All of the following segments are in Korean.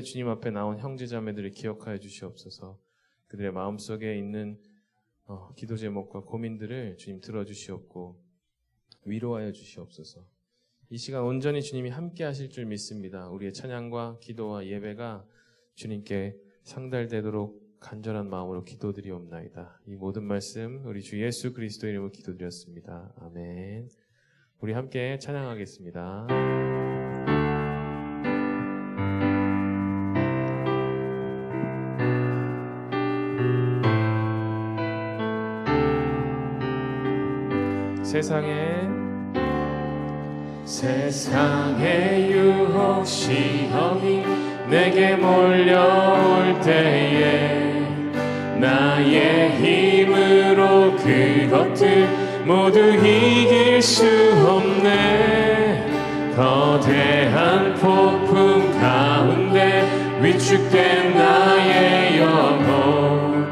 주님 앞에 나온 형제자매들을 기억하여 주시옵소서. 그들의 마음속에 있는 기도 제목과 고민들을 주님 들어주시옵고 위로하여 주시옵소서. 이 시간 온전히 주님이 함께 하실 줄 믿습니다. 우리의 찬양과 기도와 예배가 주님께 상달되도록 간절한 마음으로 기도드리옵나이다. 이 모든 말씀 우리 주 예수 그리스도 이름으로 기도드렸습니다. 아멘. 우리 함께 찬양하겠습니다. 세상의 유혹 시험이 내게 몰려올 때에 나의 힘으로 그것들 모두 이길 수 없네. 거대한 폭풍 가운데 위축된 나의 영혼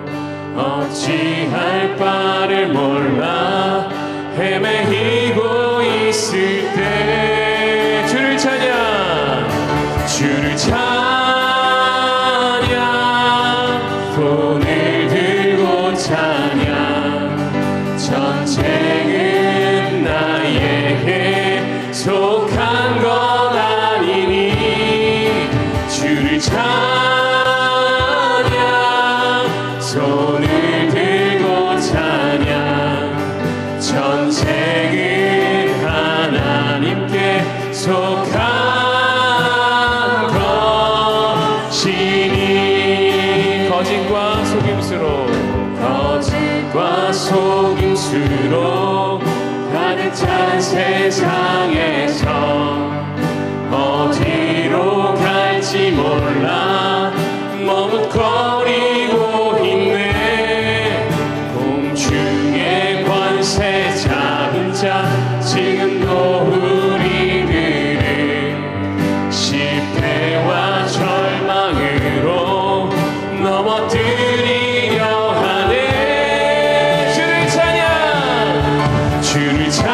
어찌할 바를 몰라 헤매이고 있을 때 주를 찬양 손을 들고 찬양 전쟁은 나에게 속한 것 아니니 주를 찬양 손을 들고 찬양 전쟁은 하나님께 속한 것이니 거짓과 속임수로 가득 찬 세상에서 어디로 갈지 몰라 머뭇거리고 있네. 공중의 권세 잡은 자 지금도 우리들을 실패와 절망으로 넘어뜨리려 하네. 주를 찬양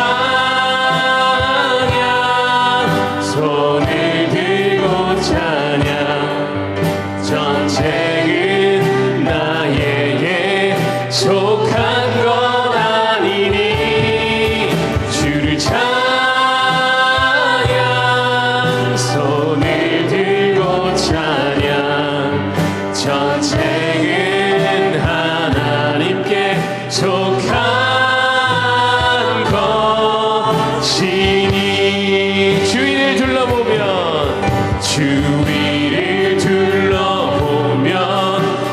손을 들고 찬양 전쟁은 나에게 속한 것 아니니 주를 찬양 손을 들고 찬양 전쟁은 하나님께 속한 것이니 주위를 둘러보면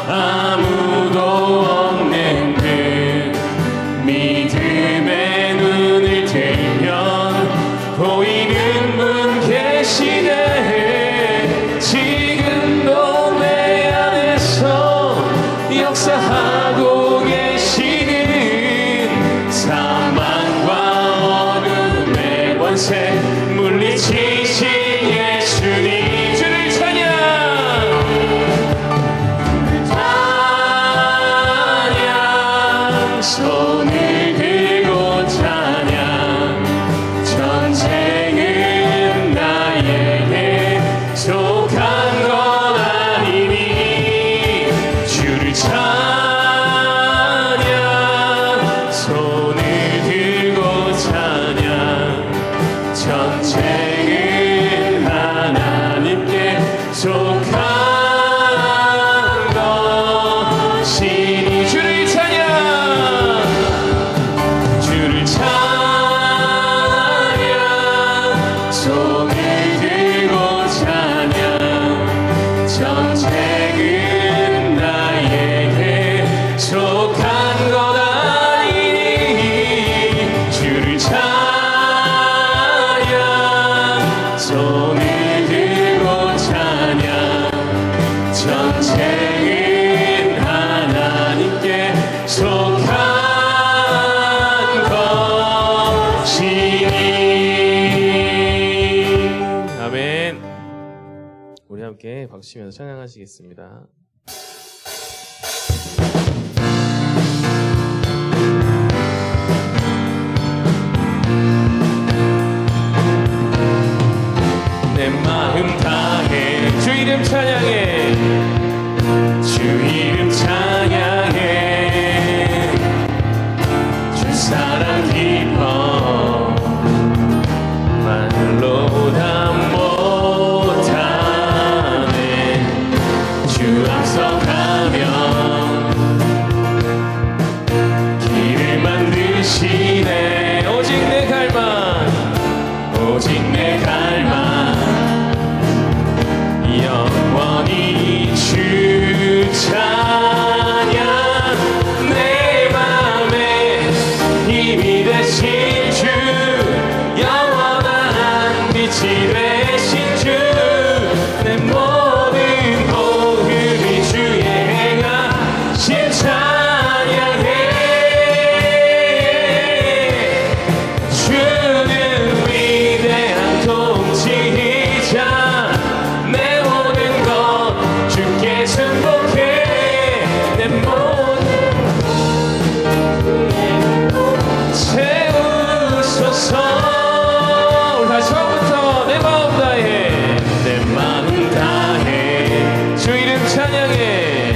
아무도 없는 듯 믿음의 눈을 들면 보이는 분 계시네. 지금도 내 안에서 역사하고 계시는 사망과 어둠의 권세 물리치신 예수님 주를 찬양 손을 들고 찬양 전쟁은 나에게 속한 것 아니니 주를 찬양 손을 들고 찬양 전쟁은 하나님께 속한 것이니 주를 찬양 손을 들고 찬양 전쟁은 나에게 속한 것 아니니 주를 찬양 손을 들고 찬양 전쟁은 하나님께 속한 것이니 아멘. 우리 함께 박수치면서 찬양하시겠습니다. 내 마음 다해 주 이름 찬양해 찬양해 주 이름 찬양해 주 사랑 기뻐 말로 다 못하네 주 앞서 가면 길을 만드시네 오직 내 갈망 오직 내 갈망 영원히 주 찬양 내 맘에 힘이 되신 주 영원한 빛이 되신 주 내 모든 호흡이 주의 행하신 찬양해 주는 위대한 통치자 내 모든 것 주께 승복해 내 모든 채우소서 우리 처음부터 내 마음 다해 내 마음 다해 주 이름 찬양해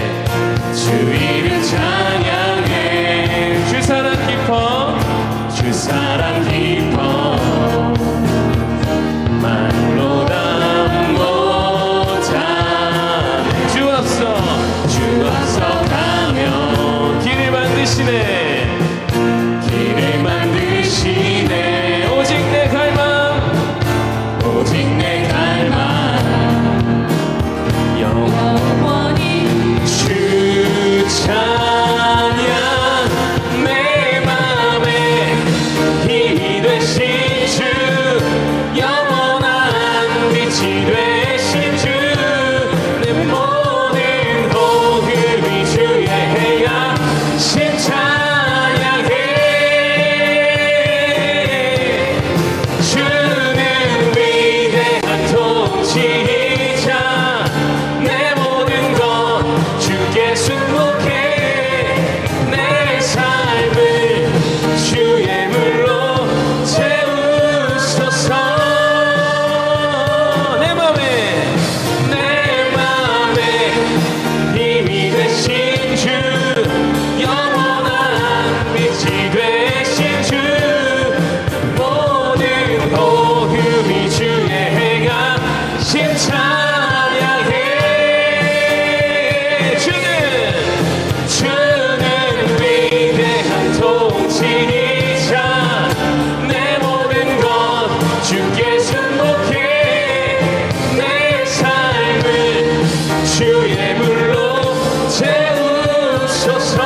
주 이름 찬양해 주 사랑 깊어 주 사랑 깊어 말로 다 못하네 주 앞서 가면 길을 만드시네 길을 만드시네 오직 내 갈망 오직 내 갈망 영원히 주 찬양 내 맘에 힘이 되신 주 영원한 빛이 되신 주 내 모든 호흡이 주의 행하신 찬양해 주는 위대한 통치자 내 모든 것 주께 승복해 내 삶을 주의 물로 채우소서 내 맘에 힘이 되신 주 영원한 빛이 되신 주 모든 호흡이 주의 행하신 찬양해 주는 위대한 통치자 내 모든 것 주께 승복해 내 삶을 주의 물로 채우소서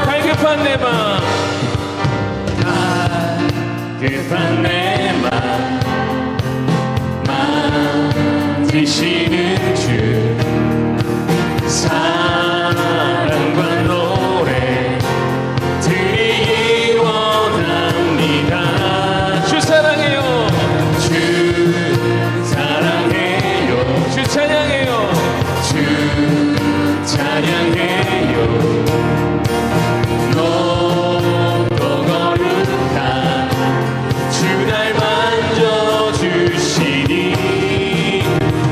갈급한 내 맘 갈급한 내 맘 만지시는 주 사랑과 노래 드리기 원합니다 주 사랑해요 주 사랑해요 주 찬양해요 주 찬양해요 높고 거룩한 주 날 만져주시니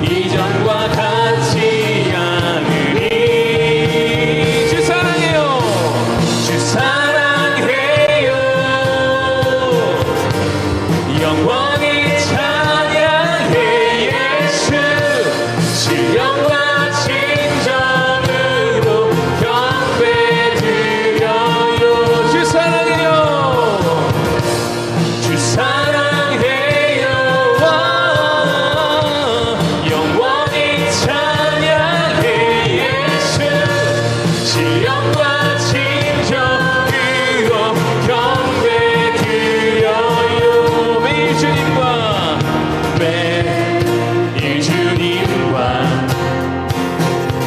이전과 같지 않으니 주 사랑해요 주 사랑해요 영원히 찬양해 예수 신령과 진정으로 경배드려요 주 사랑해요 주 사랑해요 영원히 찬양해 예수 신령과 진정으로 경배드려요 매일 주님과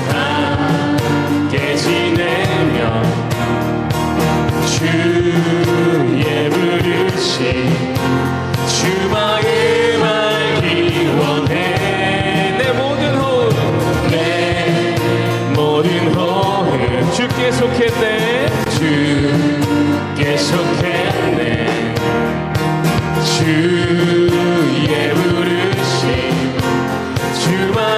함께 지내며 주의 부르심 주 마음 알기 원해 내 모든 호흡 주께 속했네 주께 속했네 주의 부르심 주 마음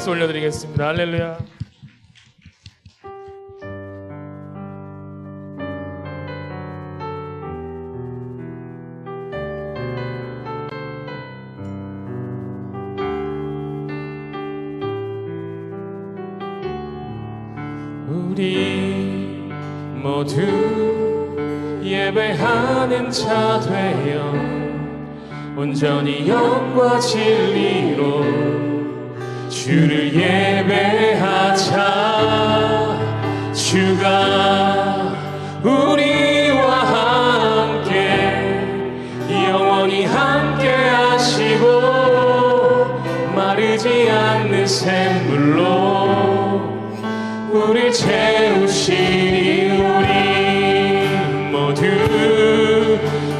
박수 올려드리겠습니다. 할렐루야. 우리 모두 예배하는 자 되어 온전히 영과 진리로 주를 예배하자. 주가 우리와 함께 영원히 함께 하시고 마르지 않는 샘물로 우릴 채우시니 우리 모두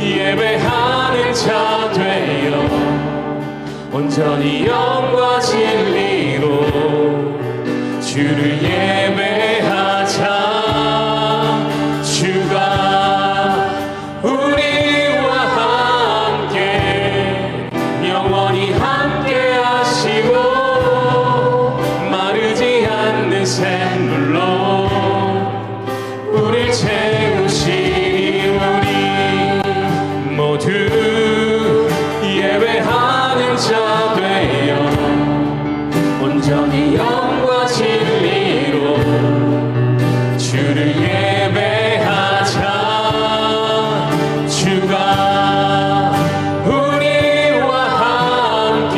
예배하는 자 되어 온전히 영과 진리로 주를 예배하자. 주가 우리와 함께 영원히 함께 하시고 마르지 않는 샘물로 우릴 채우시니 우리 모두 예배하는 자 되어 온전히 영과 진리로 주를 예배하자. 주가 우리와 함께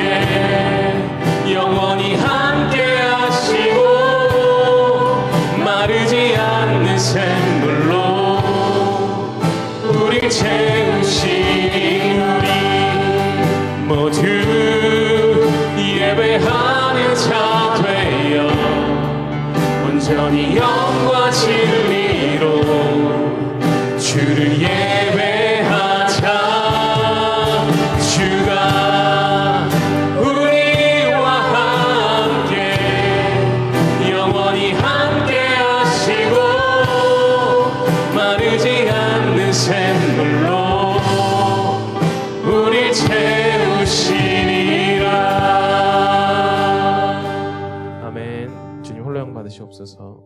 영원히 함께 하시고 마르지 않는 샘물로 우리 채우시니 우리 모두 예배하는 자 되어 온전히 영과 진리로 주를 예배하자. 주가 우리와 함께 영원히 함께 하시고 마르지 않는 샘물로 우리 채우시니라. 아멘. 주님 홀로 영 받으시옵소서.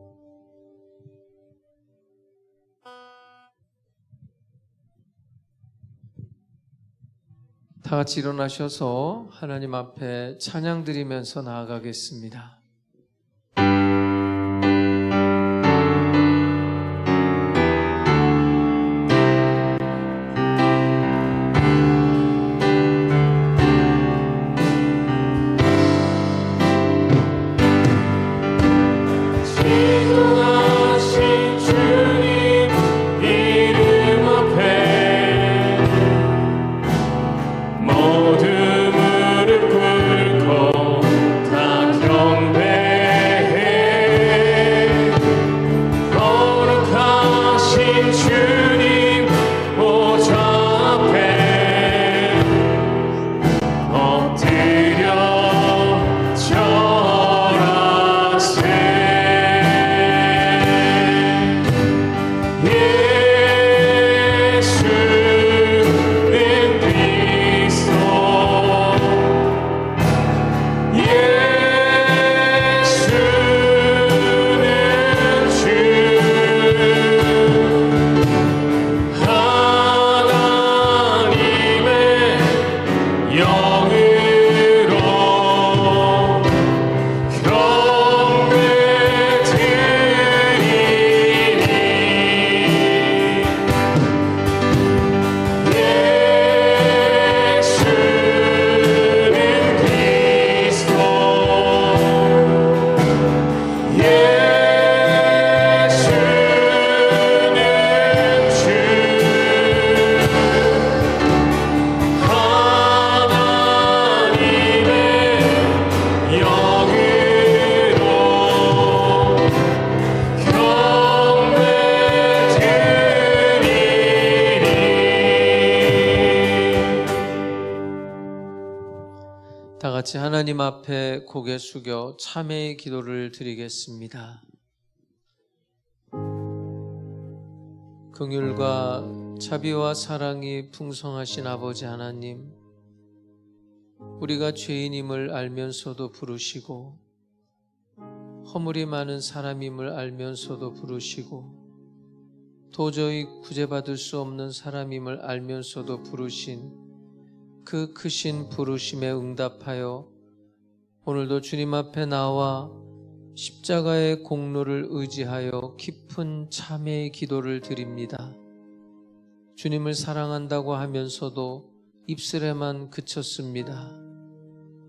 다 같이 일어나셔서 하나님 앞에 찬양 드리면서 나아가겠습니다. 같이 하나님 앞에 고개 숙여 참회의 기도를 드리겠습니다. 긍휼과 자비와 사랑이 풍성하신 아버지 하나님, 우리가 죄인임을 알면서도 부르시고 허물이 많은 사람임을 알면서도 부르시고 도저히 구제받을 수 없는 사람임을 알면서도 부르신 그 크신 부르심에 응답하여 오늘도 주님 앞에 나와 십자가의 공로를 의지하여 깊은 참회의 기도를 드립니다. 주님을 사랑한다고 하면서도 입술에만 그쳤습니다.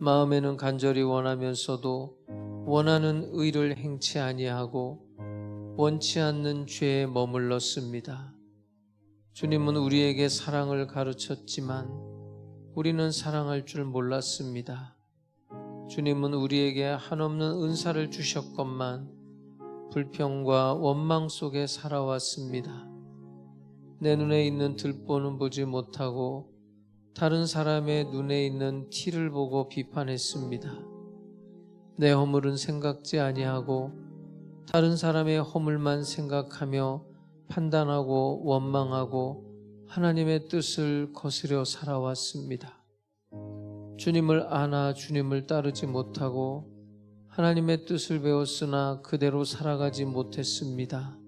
마음에는 간절히 원하면서도 원하는 의를 행치 아니하고 원치 않는 죄에 머물렀습니다. 주님은 우리에게 사랑을 가르쳤지만 우리는 사랑할 줄 몰랐습니다. 주님은 우리에게 한없는 은사를 주셨건만 불평과 원망 속에 살아왔습니다. 내 눈에 있는 들보는 보지 못하고 다른 사람의 눈에 있는 티를 보고 비판했습니다. 내 허물은 생각지 아니하고 다른 사람의 허물만 생각하며 판단하고 원망하고 하나님의 뜻을 거스려 살아왔습니다. 주님을 아나 주님을 따르지 못하고 하나님의 뜻을 배웠으나 그대로 살아가지 못했습니다.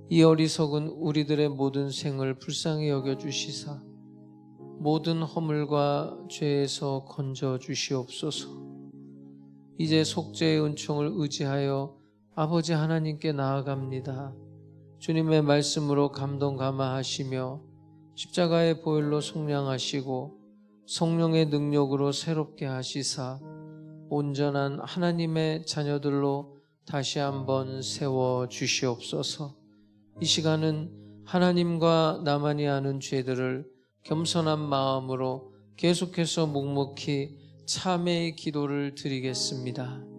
이 어리석은 우리들의 모든 생을 불쌍히 여겨주시사 모든 허물과 죄에서 건져 주시옵소서. 이제 속죄의 은총을 의지하여 아버지 하나님께 나아갑니다. 주님의 말씀으로 감동 감화하시며 십자가의 보혈로 속량하시고 성령의 능력으로 새롭게 하시사 온전한 하나님의 자녀들로 다시 한번 세워 주시옵소서. 이 시간은 하나님과 나만이 아는 죄들을 겸손한 마음으로 계속해서 묵묵히 참회의 기도를 드리겠습니다.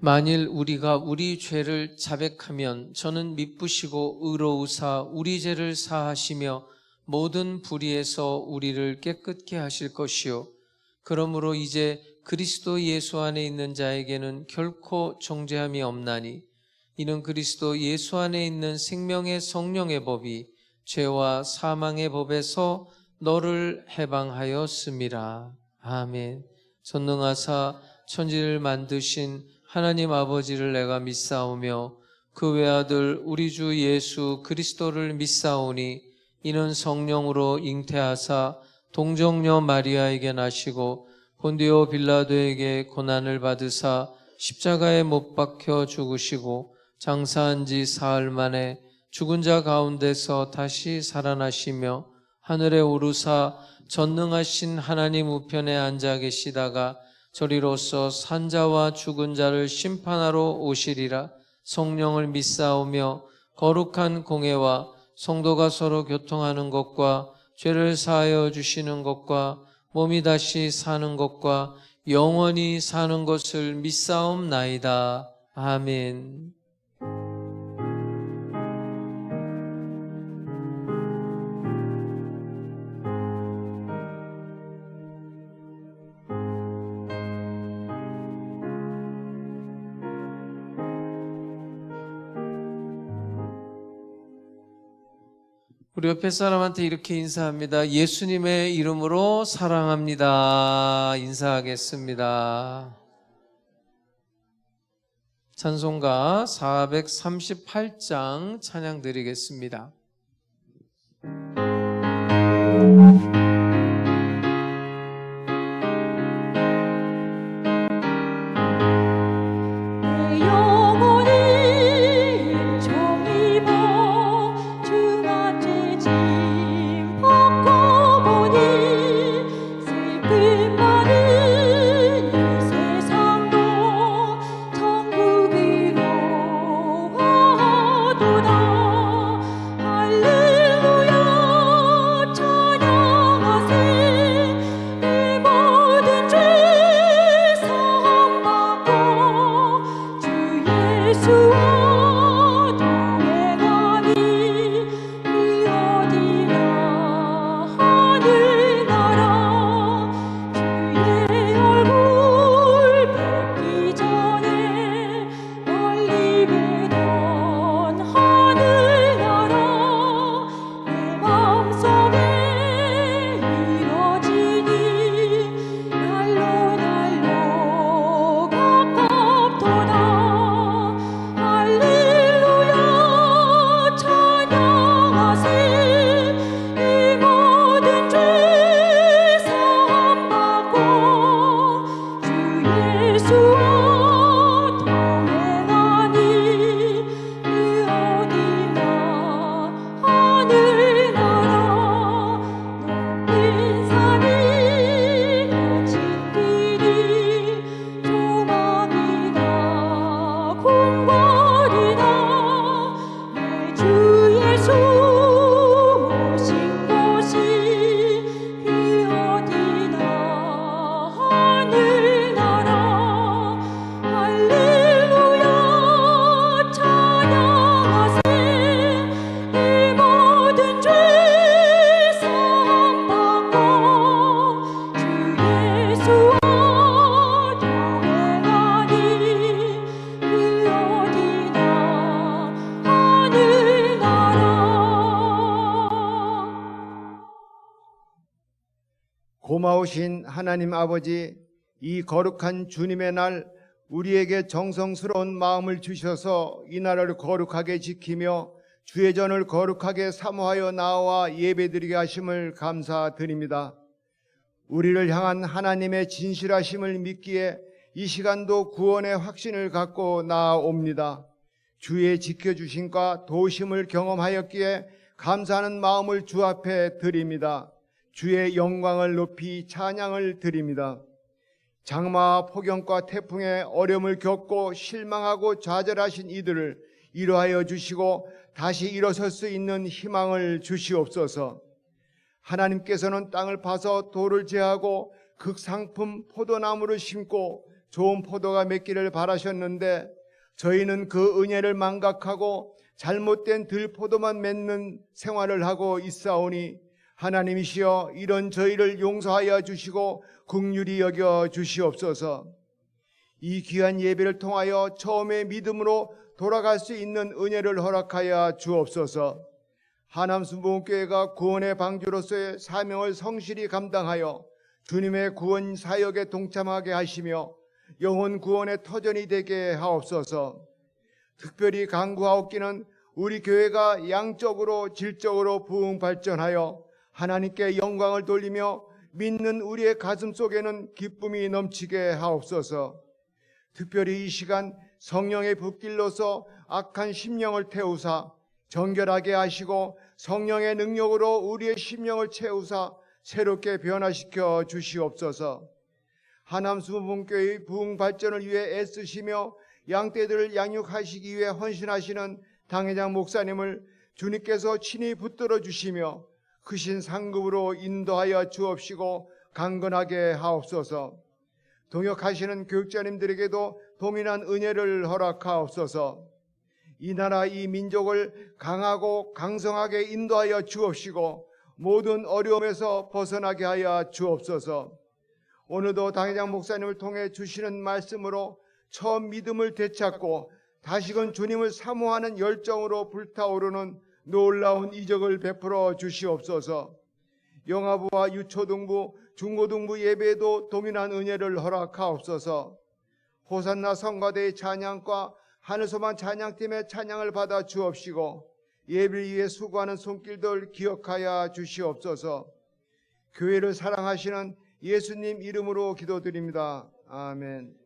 만일 우리가 우리 죄를 자백하면 저는 미쁘시고 의로우사 우리 죄를 사하시며 모든 불의에서 우리를 깨끗게 하실 것이요 그러므로 이제 그리스도 예수 안에 있는 자에게는 결코 정죄함이 없나니 이는 그리스도 예수 안에 있는 생명의 성령의 법이 죄와 사망의 법에서 너를 해방하였음이라. 아멘. 전능하사 천지를 만드신 하나님 아버지를 내가 믿사오며 그 외아들 우리 주 예수 그리스도를 믿사오니 이는 성령으로 잉태하사 동정녀 마리아에게 나시고 본디오 빌라도에게 고난을 받으사 십자가에 못 박혀 죽으시고 장사한 지 사흘 만에 죽은 자 가운데서 다시 살아나시며 하늘에 오르사 전능하신 하나님 우편에 앉아 계시다가 저리로서 산자와 죽은 자를 심판하러 오시리라. 성령을 믿사오며 거룩한 공회와 성도가 서로 교통하는 것과 죄를 사하여 주시는 것과 몸이 다시 사는 것과 영원히 사는 것을 믿사옵나이다. 아멘. 우리 옆에 사람한테 이렇게 인사합니다. 예수님의 이름으로 사랑합니다. 인사하겠습니다. 찬송가 438장 찬양 드리겠습니다. 고마우신 하나님 아버지, 이 거룩한 주님의 날 우리에게 정성스러운 마음을 주셔서 이 날을 거룩하게 지키며 주의 전을 거룩하게 사모하여 나와 예배드리게 하심을 감사드립니다. 우리를 향한 하나님의 진실하심을 믿기에 이 시간도 구원의 확신을 갖고 나아옵니다. 주의 지켜주심과 도우심을 경험하였기에 감사하는 마음을 주 앞에 드립니다. 주의 영광을 높이 찬양을 드립니다. 장마와 폭염과 태풍의 어려움을 겪고 실망하고 좌절하신 이들을 위로하여 주시고 다시 일어설 수 있는 희망을 주시옵소서. 하나님께서는 땅을 파서 돌을 제하고 극상품 포도나무를 심고 좋은 포도가 맺기를 바라셨는데 저희는 그 은혜를 망각하고 잘못된 들포도만 맺는 생활을 하고 있사오니 하나님이시여 이런 저희를 용서하여 주시고 긍휼히 여겨 주시옵소서. 이 귀한 예배를 통하여 처음의 믿음으로 돌아갈 수 있는 은혜를 허락하여 주옵소서. 하남순복음교회가 구원의 방주로서의 사명을 성실히 감당하여 주님의 구원 사역에 동참하게 하시며 영혼 구원의 터전이 되게 하옵소서. 특별히 간구하옵기는 우리 교회가 양적으로 질적으로 부흥 발전하여 하나님께 영광을 돌리며 믿는 우리의 가슴 속에는 기쁨이 넘치게 하옵소서. 특별히 이 시간 성령의 불길로서 악한 심령을 태우사 정결하게 하시고 성령의 능력으로 우리의 심령을 채우사 새롭게 변화시켜 주시옵소서. 하남순복음교회의 부흥 발전을 위해 애쓰시며 양떼들을 양육하시기 위해 헌신하시는 당회장 목사님을 주님께서 친히 붙들어 주시며 크신 상급으로 인도하여 주옵시고 강건하게 하옵소서. 동역하시는 교육자님들에게도 동일한 은혜를 허락하옵소서. 이 나라 이 민족을 강하고 강성하게 인도하여 주옵시고 모든 어려움에서 벗어나게 하여 주옵소서. 오늘도 당회장 목사님을 통해 주시는 말씀으로 처음 믿음을 되찾고 다시금 주님을 사모하는 열정으로 불타오르는 놀라운 이적을 베풀어 주시옵소서. 영아부와 유초등부, 중고등부 예배에도 동일한 은혜를 허락하옵소서. 호산나 성가대의 찬양과 하늘소망 찬양팀의 찬양을 받아 주옵시고 예배를 위해 수고하는 손길들 기억하여 주시옵소서. 교회를 사랑하시는 예수님 이름으로 기도드립니다. 아멘.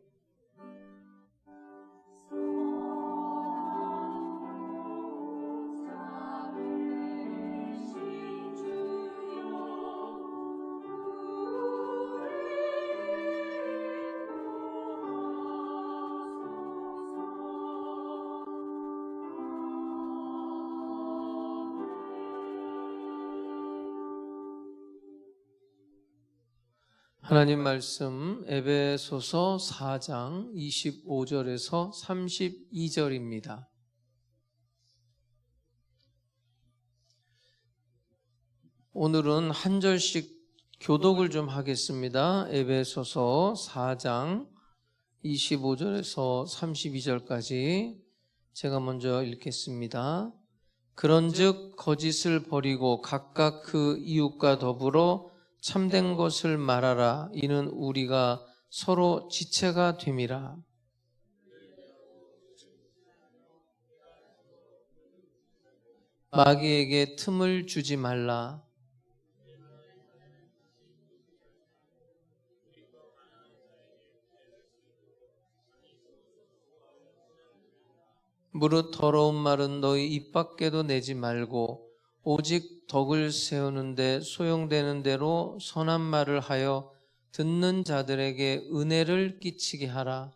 하나님 말씀 에베소서 4장 25절에서 32절입니다. 오늘은 한 절씩 교독을 좀 하겠습니다. 에베소서 4장 25절에서 32절까지 제가 먼저 읽겠습니다. 그런즉 거짓을 버리고 각각 그 이웃과 더불어 참된 것을 말하라. 이는 우리가 서로 지체가 됨이라. 마귀에게 틈을 주지 말라. 무릇 더러운 말은 너희 입 밖에도 내지 말고 오직 덕을 세우는데 소용되는 대로 선한 말을 하여 듣는 자들에게 은혜를 끼치게 하라.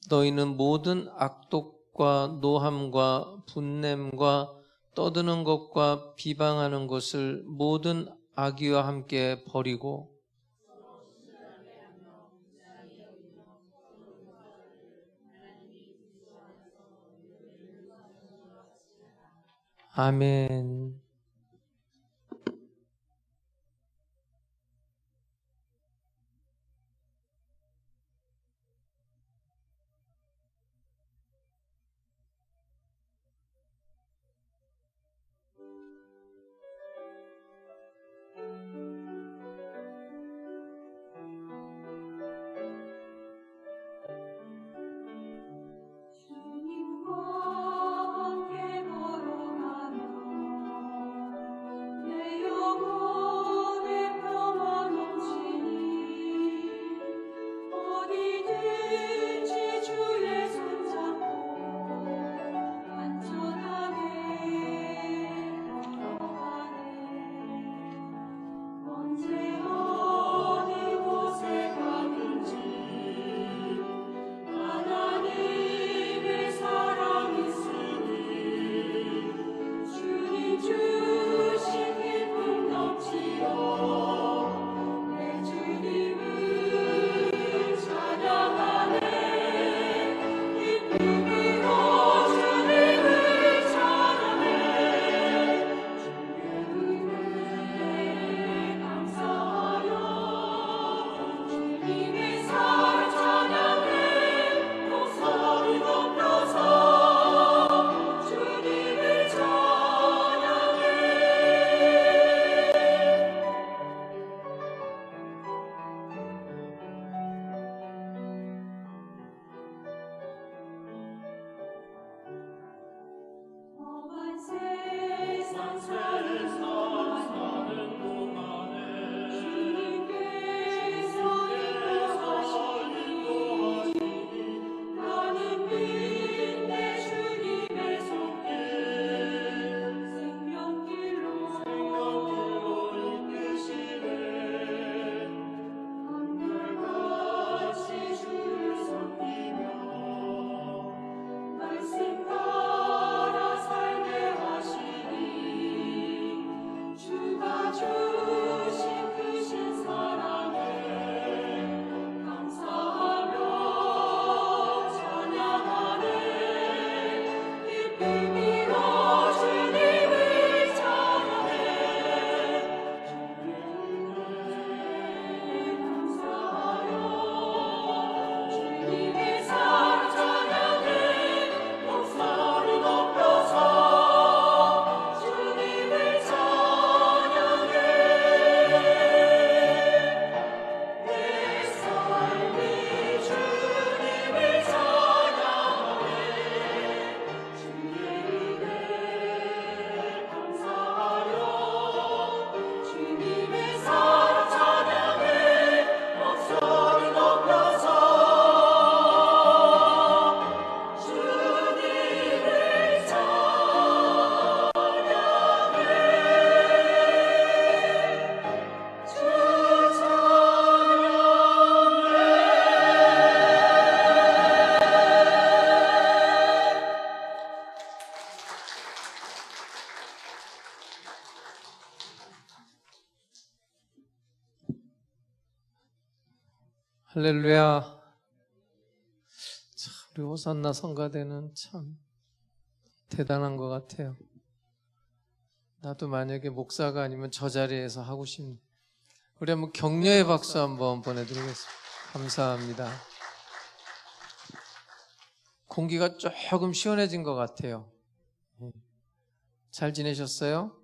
너희는 모든 악독과 노함과 분냄과 떠드는 것과 비방하는 것을 모든 악의와 함께 버리고 아멘. 할렐루야. 참, 우리 호산나 성가대는 참 대단한 것 같아요. 나도 만약에 목사가 아니면 저 자리에서 하고 싶네. 우리 한번 격려의 박수 한번 보내드리겠습니다. 감사합니다. 공기가 조금 시원해진 것 같아요. 잘 지내셨어요?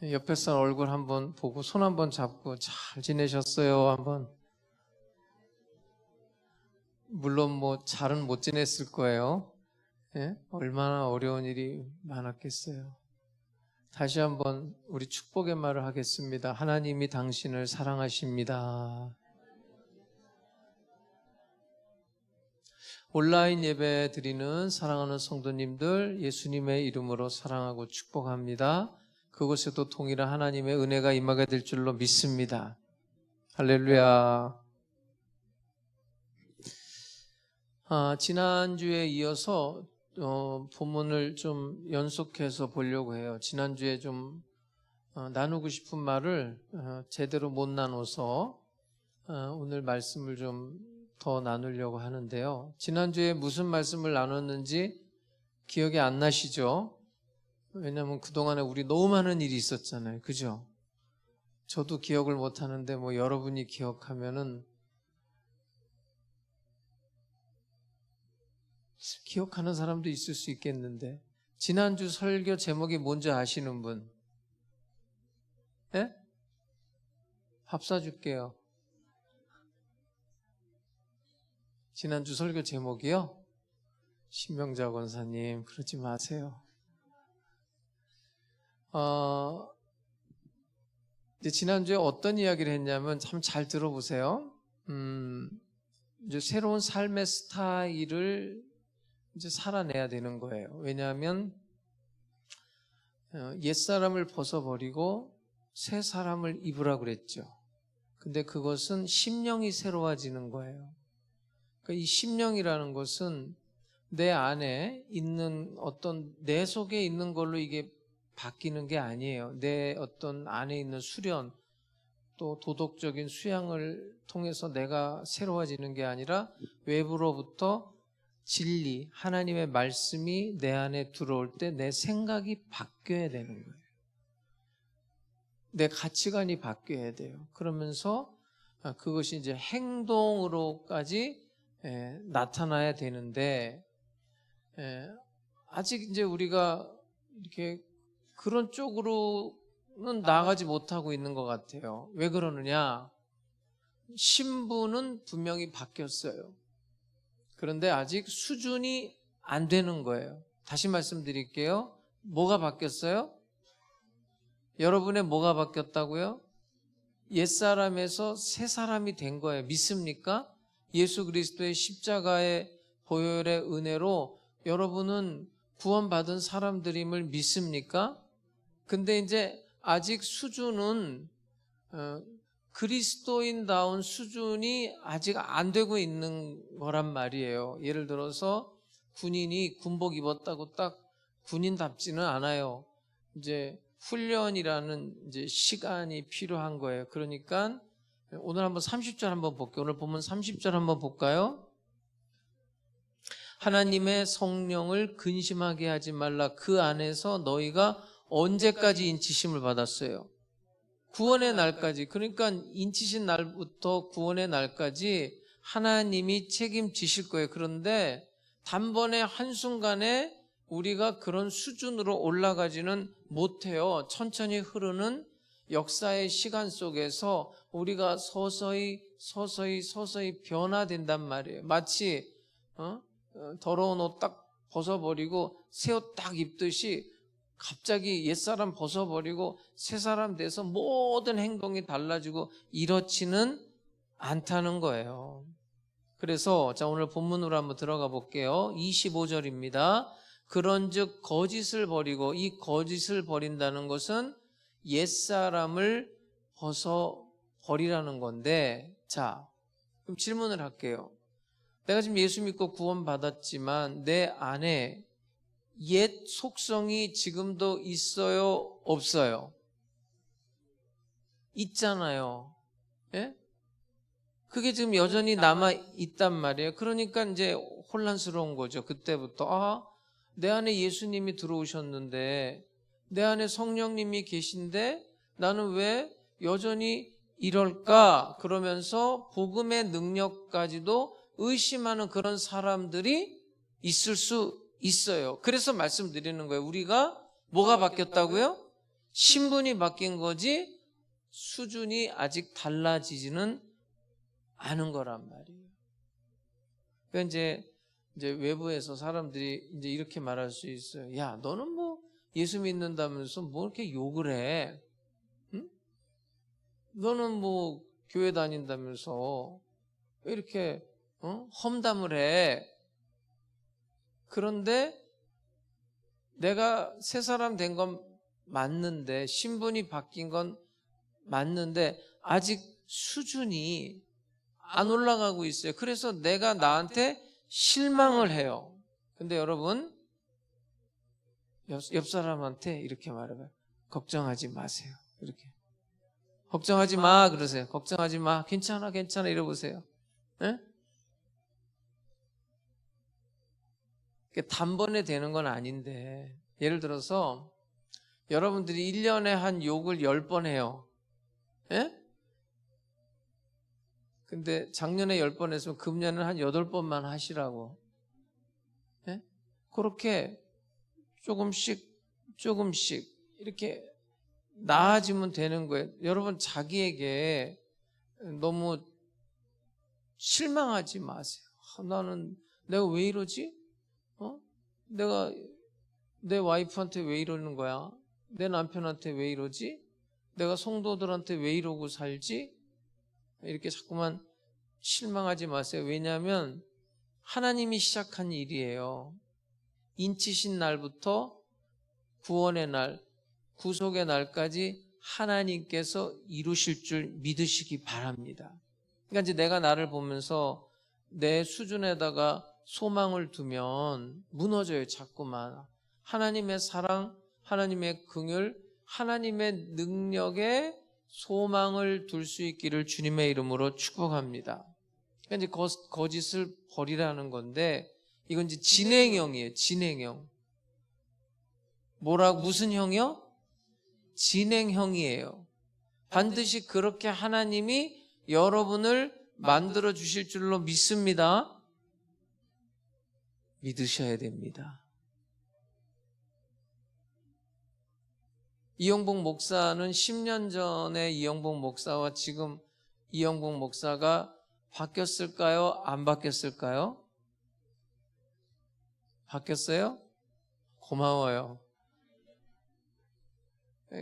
옆에 사람 얼굴 한번 보고 손 한번 잡고 잘 지내셨어요? 한번. 물론 뭐 잘은 못 지냈을 거예요. 예? 얼마나 어려운 일이 많았겠어요. 다시 한번 우리 축복의 말을 하겠습니다. 하나님이 당신을 사랑하십니다. 온라인 예배 드리는 사랑하는 성도님들, 예수님의 이름으로 사랑하고 축복합니다. 그곳에도 동일한 하나님의 은혜가 임하게 될 줄로 믿습니다. 할렐루야. 지난주에 이어서 본문을 좀 연속해서 보려고 해요. 지난주에 좀 나누고 싶은 말을 제대로 못 나눠서 오늘 말씀을 좀 더 나누려고 하는데요. 지난주에 무슨 말씀을 나눴는지 기억이 안 나시죠? 왜냐하면 그동안에 우리 너무 많은 일이 있었잖아요. 그죠? 저도 기억을 못 하는데 뭐 여러분이 기억하면은 기억하는 사람도 있을 수 있겠는데 지난주 설교 제목이 뭔지 아시는 분? 예? 밥 사줄게요. 지난주 설교 제목이요? 신명자 권사님 그러지 마세요. 이제 지난주에 어떤 이야기를 했냐면 참 잘 들어보세요. 이제 새로운 삶의 스타일을 이제 살아내야 되는 거예요. 왜냐하면 옛사람을 벗어버리고 새 사람을 입으라 그랬죠. 근데 그것은 심령이 새로워지는 거예요. 그러니까 이 심령이라는 것은 내 안에 있는 어떤 내 속에 있는 걸로 이게 바뀌는 게 아니에요. 내 어떤 안에 있는 수련 또 도덕적인 수양을 통해서 내가 새로워지는 게 아니라 외부로부터 진리, 하나님의 말씀이 내 안에 들어올 때 내 생각이 바뀌어야 되는 거예요. 내 가치관이 바뀌어야 돼요. 그러면서 그것이 이제 행동으로까지 나타나야 되는데 아직 이제 우리가 이렇게 그런 쪽으로는 나아가지 못하고 있는 것 같아요. 왜 그러느냐? 신분은 분명히 바뀌었어요. 그런데 아직 수준이 안 되는 거예요. 다시 말씀드릴게요. 뭐가 바뀌었어요? 여러분의 뭐가 바뀌었다고요? 옛사람에서 새 사람이 된 거예요. 믿습니까? 예수 그리스도의 십자가의 보혈의 은혜로 여러분은 구원받은 사람들임을 믿습니까? 근데 이제 아직 수준은 그리스도인다운 수준이 아직 안 되고 있는 거란 말이에요. 예를 들어서 군인이 군복 입었다고 딱 군인답지는 않아요. 이제 훈련이라는 이제 시간이 필요한 거예요. 그러니까 오늘 한번 30절 한번 볼게요. 오늘 보면 30절 한번 볼까요? 하나님의 성령을 근심하게 하지 말라. 그 안에서 너희가 언제까지 인치심을 받았어요? 구원의 날까지. 그러니까 인치신 날부터 구원의 날까지 하나님이 책임지실 거예요. 그런데 단번에 한순간에 우리가 그런 수준으로 올라가지는 못해요. 천천히 흐르는 역사의 시간 속에서 우리가 서서히 변화된단 말이에요. 마치 더러운 옷 딱 벗어버리고 새 옷 딱 입듯이 갑자기 옛사람 벗어버리고 새 사람 돼서 모든 행동이 달라지고 이렇지는 않다는 거예요. 그래서 자 오늘 본문으로 한번 들어가 볼게요. 25절입니다. 그런즉 거짓을 버리고, 이 거짓을 버린다는 것은 옛사람을 벗어버리라는 건데, 자 그럼 질문을 할게요. 내가 지금 예수 믿고 구원받았지만 내 안에 옛 속성이 지금도 있어요? 없어요? 있잖아요. 예? 그게 지금 여전히 남아 있단 말이에요. 그러니까 이제 혼란스러운 거죠. 그때부터 내 안에 예수님이 들어오셨는데, 내 안에 성령님이 계신데 나는 왜 여전히 이럴까? 그러면서 복음의 능력까지도 의심하는 그런 사람들이 있을 수 있어요. 그래서 말씀드리는 거예요. 우리가 뭐가 바뀌었다고요? 신분이 바뀐 거지 수준이 아직 달라지지는 않은 거란 말이에요. 그러니까 이제 외부에서 사람들이 이제 이렇게 말할 수 있어요. 야, 너는 뭐 예수 믿는다면서 뭐 이렇게 욕을 해? 응? 너는 뭐 교회 다닌다면서 왜 이렇게 험담을 해? 그런데 내가 새 사람 된 건 맞는데, 신분이 바뀐 건 맞는데 아직 수준이 안 올라가고 있어요. 그래서 내가 나한테 실망을 해요. 근데 여러분, 옆 사람한테 이렇게 말해봐요. 걱정하지 마세요. 이렇게. 걱정하지 마 그러세요. 걱정하지 마. 괜찮아 이러보세요. 네? 단번에 되는 건 아닌데, 예를 들어서 여러분들이 1년에 한 욕을 10번 해요. 예? 근데 작년에 10번 했으면 금년은 한 8번만 하시라고. 예? 그렇게 조금씩 이렇게 나아지면 되는 거예요. 여러분, 자기에게 너무 실망하지 마세요. 나는 내가 왜 이러지? 내가 내 와이프한테 왜 이러는 거야? 내 남편한테 왜 이러지? 내가 성도들한테 왜 이러고 살지? 이렇게 자꾸만 실망하지 마세요. 왜냐하면 하나님이 시작한 일이에요. 인치신 날부터 구원의 날, 구속의 날까지 하나님께서 이루실 줄 믿으시기 바랍니다. 그러니까 이제 내가 나를 보면서 내 수준에다가 소망을 두면 무너져요, 자꾸만. 하나님의 사랑, 하나님의 긍휼, 하나님의 능력에 소망을 둘 수 있기를 주님의 이름으로 축복합니다. 그러니까 이제 거짓을 버리라는 건데, 이건 이제 진행형이에요, 진행형. 무슨 형이요? 진행형이에요. 반드시 그렇게 하나님이 여러분을 만들어 주실 줄로 믿습니다. 믿으셔야 됩니다. 이영복 목사는 10년 전에 이영복 목사와 지금 이영복 목사가 바뀌었을까요? 안 바뀌었을까요? 바뀌었어요? 고마워요.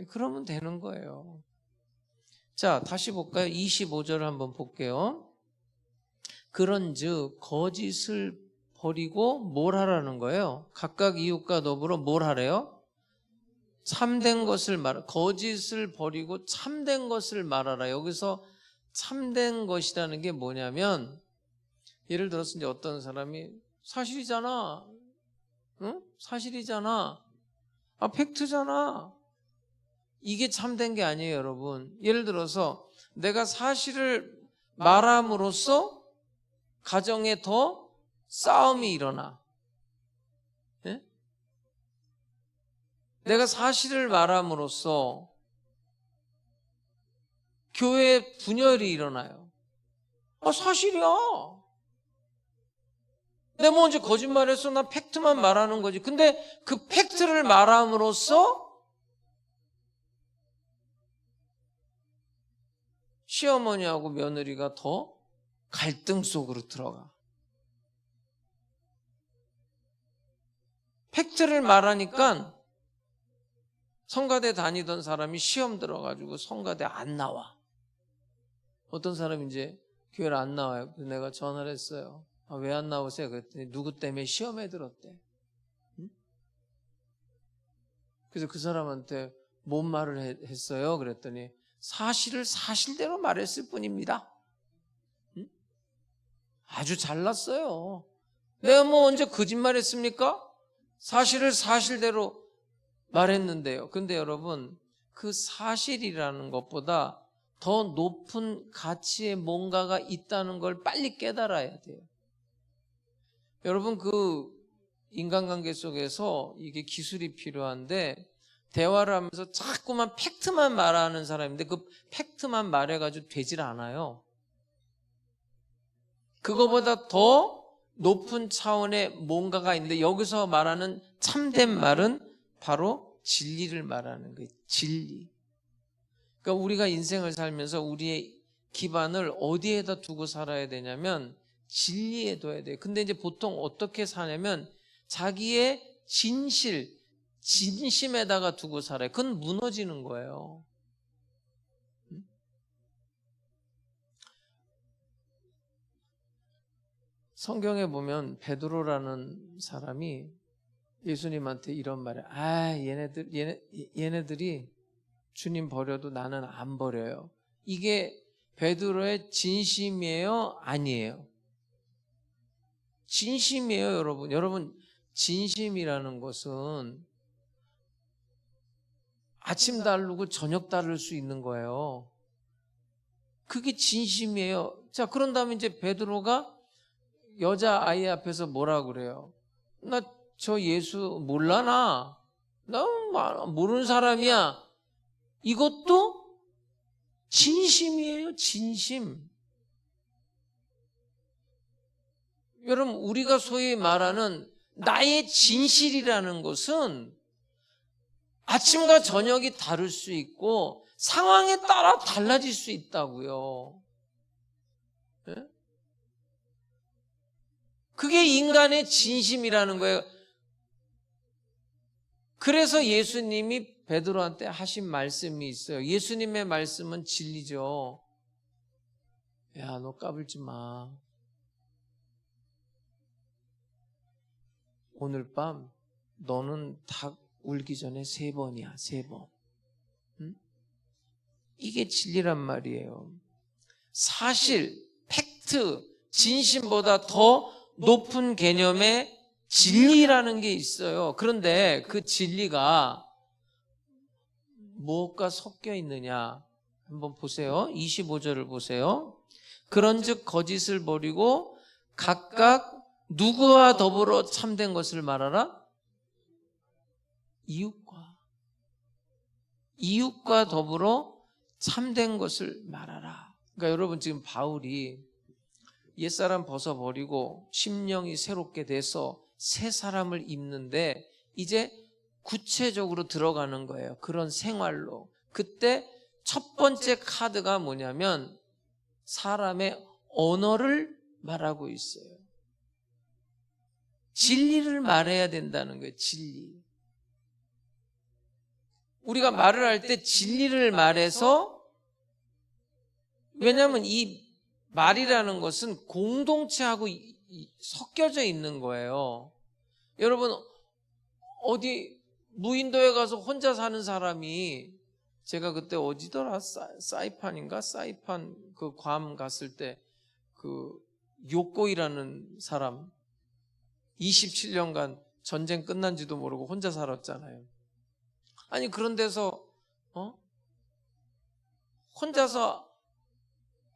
그러면 되는 거예요. 자, 다시 볼까요? 25절 한번 볼게요. 그런즉 거짓을 버리고 뭘 하라는 거예요? 각각 이웃과 더불어 뭘 하래요? 참된 것을 거짓을 버리고 참된 것을 말하라. 여기서 참된 것이라는 게 뭐냐면, 예를 들어서 이제 어떤 사람이 사실이잖아. 응? 사실이잖아. 팩트잖아. 이게 참된 게 아니에요, 여러분. 예를 들어서 내가 사실을 말함으로써 가정에 더 싸움이 일어나. 예? 내가 사실을 말함으로써 교회에 분열이 일어나요. 사실이야. 내가 뭐 언제 거짓말했어? 난 팩트만 말하는 거지. 근데 그 팩트를 말함으로써 시어머니하고 며느리가 더 갈등 속으로 들어가. 팩트를 말하니까 성가대 다니던 사람이 시험 들어가지고 성가대 안 나와. 어떤 사람이 이제 교회를 안 나와요. 그래서 내가 전화를 했어요. 왜 안 나오세요? 그랬더니 누구 때문에 시험에 들었대. 응? 그래서 그 사람한테 뭔 말을 했어요? 그랬더니 사실을 사실대로 말했을 뿐입니다. 응? 아주 잘났어요. 내가 뭐 언제 거짓말했습니까? 사실을 사실대로 말했는데요. 근데 여러분, 그 사실이라는 것보다 더 높은 가치의 뭔가가 있다는 걸 빨리 깨달아야 돼요. 여러분, 그 인간관계 속에서 이게 기술이 필요한데, 대화를 하면서 자꾸만 팩트만 말하는 사람인데 그 팩트만 말해가지고 되질 않아요. 그거보다 더 높은 차원의 뭔가가 있는데, 여기서 말하는 참된 말은 바로 진리를 말하는 거예요. 진리. 그러니까 우리가 인생을 살면서 우리의 기반을 어디에다 두고 살아야 되냐면 진리에 둬야 돼요. 근데 이제 보통 어떻게 사냐면 자기의 진심에다가 두고 살아요. 그건 무너지는 거예요. 성경에 보면 베드로라는 사람이 예수님한테 이런 말을, 얘네들이 주님 버려도 나는 안 버려요. 이게 베드로의 진심이에요? 아니에요? 진심이에요, 여러분. 여러분, 진심이라는 것은 아침 다르고 저녁 다를 수 있는 거예요. 그게 진심이에요. 자, 그런 다음에 이제 베드로가 여자아이 앞에서 뭐라 그래요? 나 저 예수 몰라, 나 모르는 사람이야. 이것도 진심이에요, 진심. 여러분, 우리가 소위 말하는 나의 진실이라는 것은 아침과 저녁이 다를 수 있고 상황에 따라 달라질 수 있다고요. 네? 그게 인간의 진심이라는 거예요. 그래서 예수님이 베드로한테 하신 말씀이 있어요. 예수님의 말씀은 진리죠. 야, 너 까불지 마. 오늘 밤 너는 닭 울기 전에 3번이야, 3번. 응? 이게 진리란 말이에요. 사실, 팩트, 진심보다 더 높은 개념의 진리라는 게 있어요. 그런데 그 진리가 무엇과 섞여 있느냐? 한번 보세요. 25절을 보세요. 그런즉 거짓을 버리고 각각 누구와 더불어 참된 것을 말하라? 이웃과 더불어 참된 것을 말하라. 그러니까 여러분, 지금 바울이 옛사람 벗어버리고 심령이 새롭게 돼서 새 사람을 입는데 이제 구체적으로 들어가는 거예요. 그런 생활로. 그때 첫 번째 카드가 뭐냐면 사람의 언어를 말하고 있어요. 진리를 말해야 된다는 거예요. 진리. 우리가 말을 할 때 진리를 말해서, 왜냐하면 이 말이라는 것은 공동체하고 섞여져 있는 거예요. 여러분, 어디 무인도에 가서 혼자 사는 사람이, 제가 그때 어디더라? 사이판인가? 사이판 그 괌 갔을 때 그 요코이라는 사람 27년간 전쟁 끝난지도 모르고 혼자 살았잖아요. 아니, 그런 데서 혼자서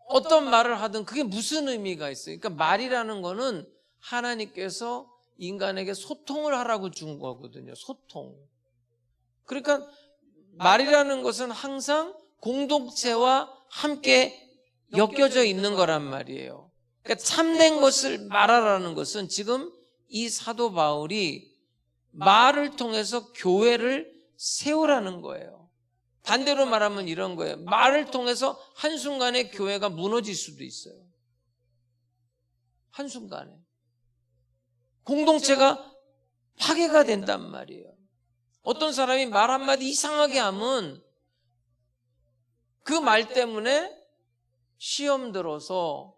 어떤 말을 하든 그게 무슨 의미가 있어요? 그러니까 말이라는 거는 하나님께서 인간에게 소통을 하라고 준 거거든요. 소통. 그러니까 말이라는 것은 항상 공동체와 함께 엮여져 있는 거란 말이에요. 그러니까 참된 것을 말하라는 것은 지금 이 사도 바울이 말을 통해서 교회를 세우라는 거예요. 반대로 말하면 이런 거예요. 말을 통해서 한순간에 교회가 무너질 수도 있어요. 한순간에. 공동체가 파괴가 된단 말이에요. 어떤 사람이 말 한마디 이상하게 하면 그 말 때문에 시험 들어서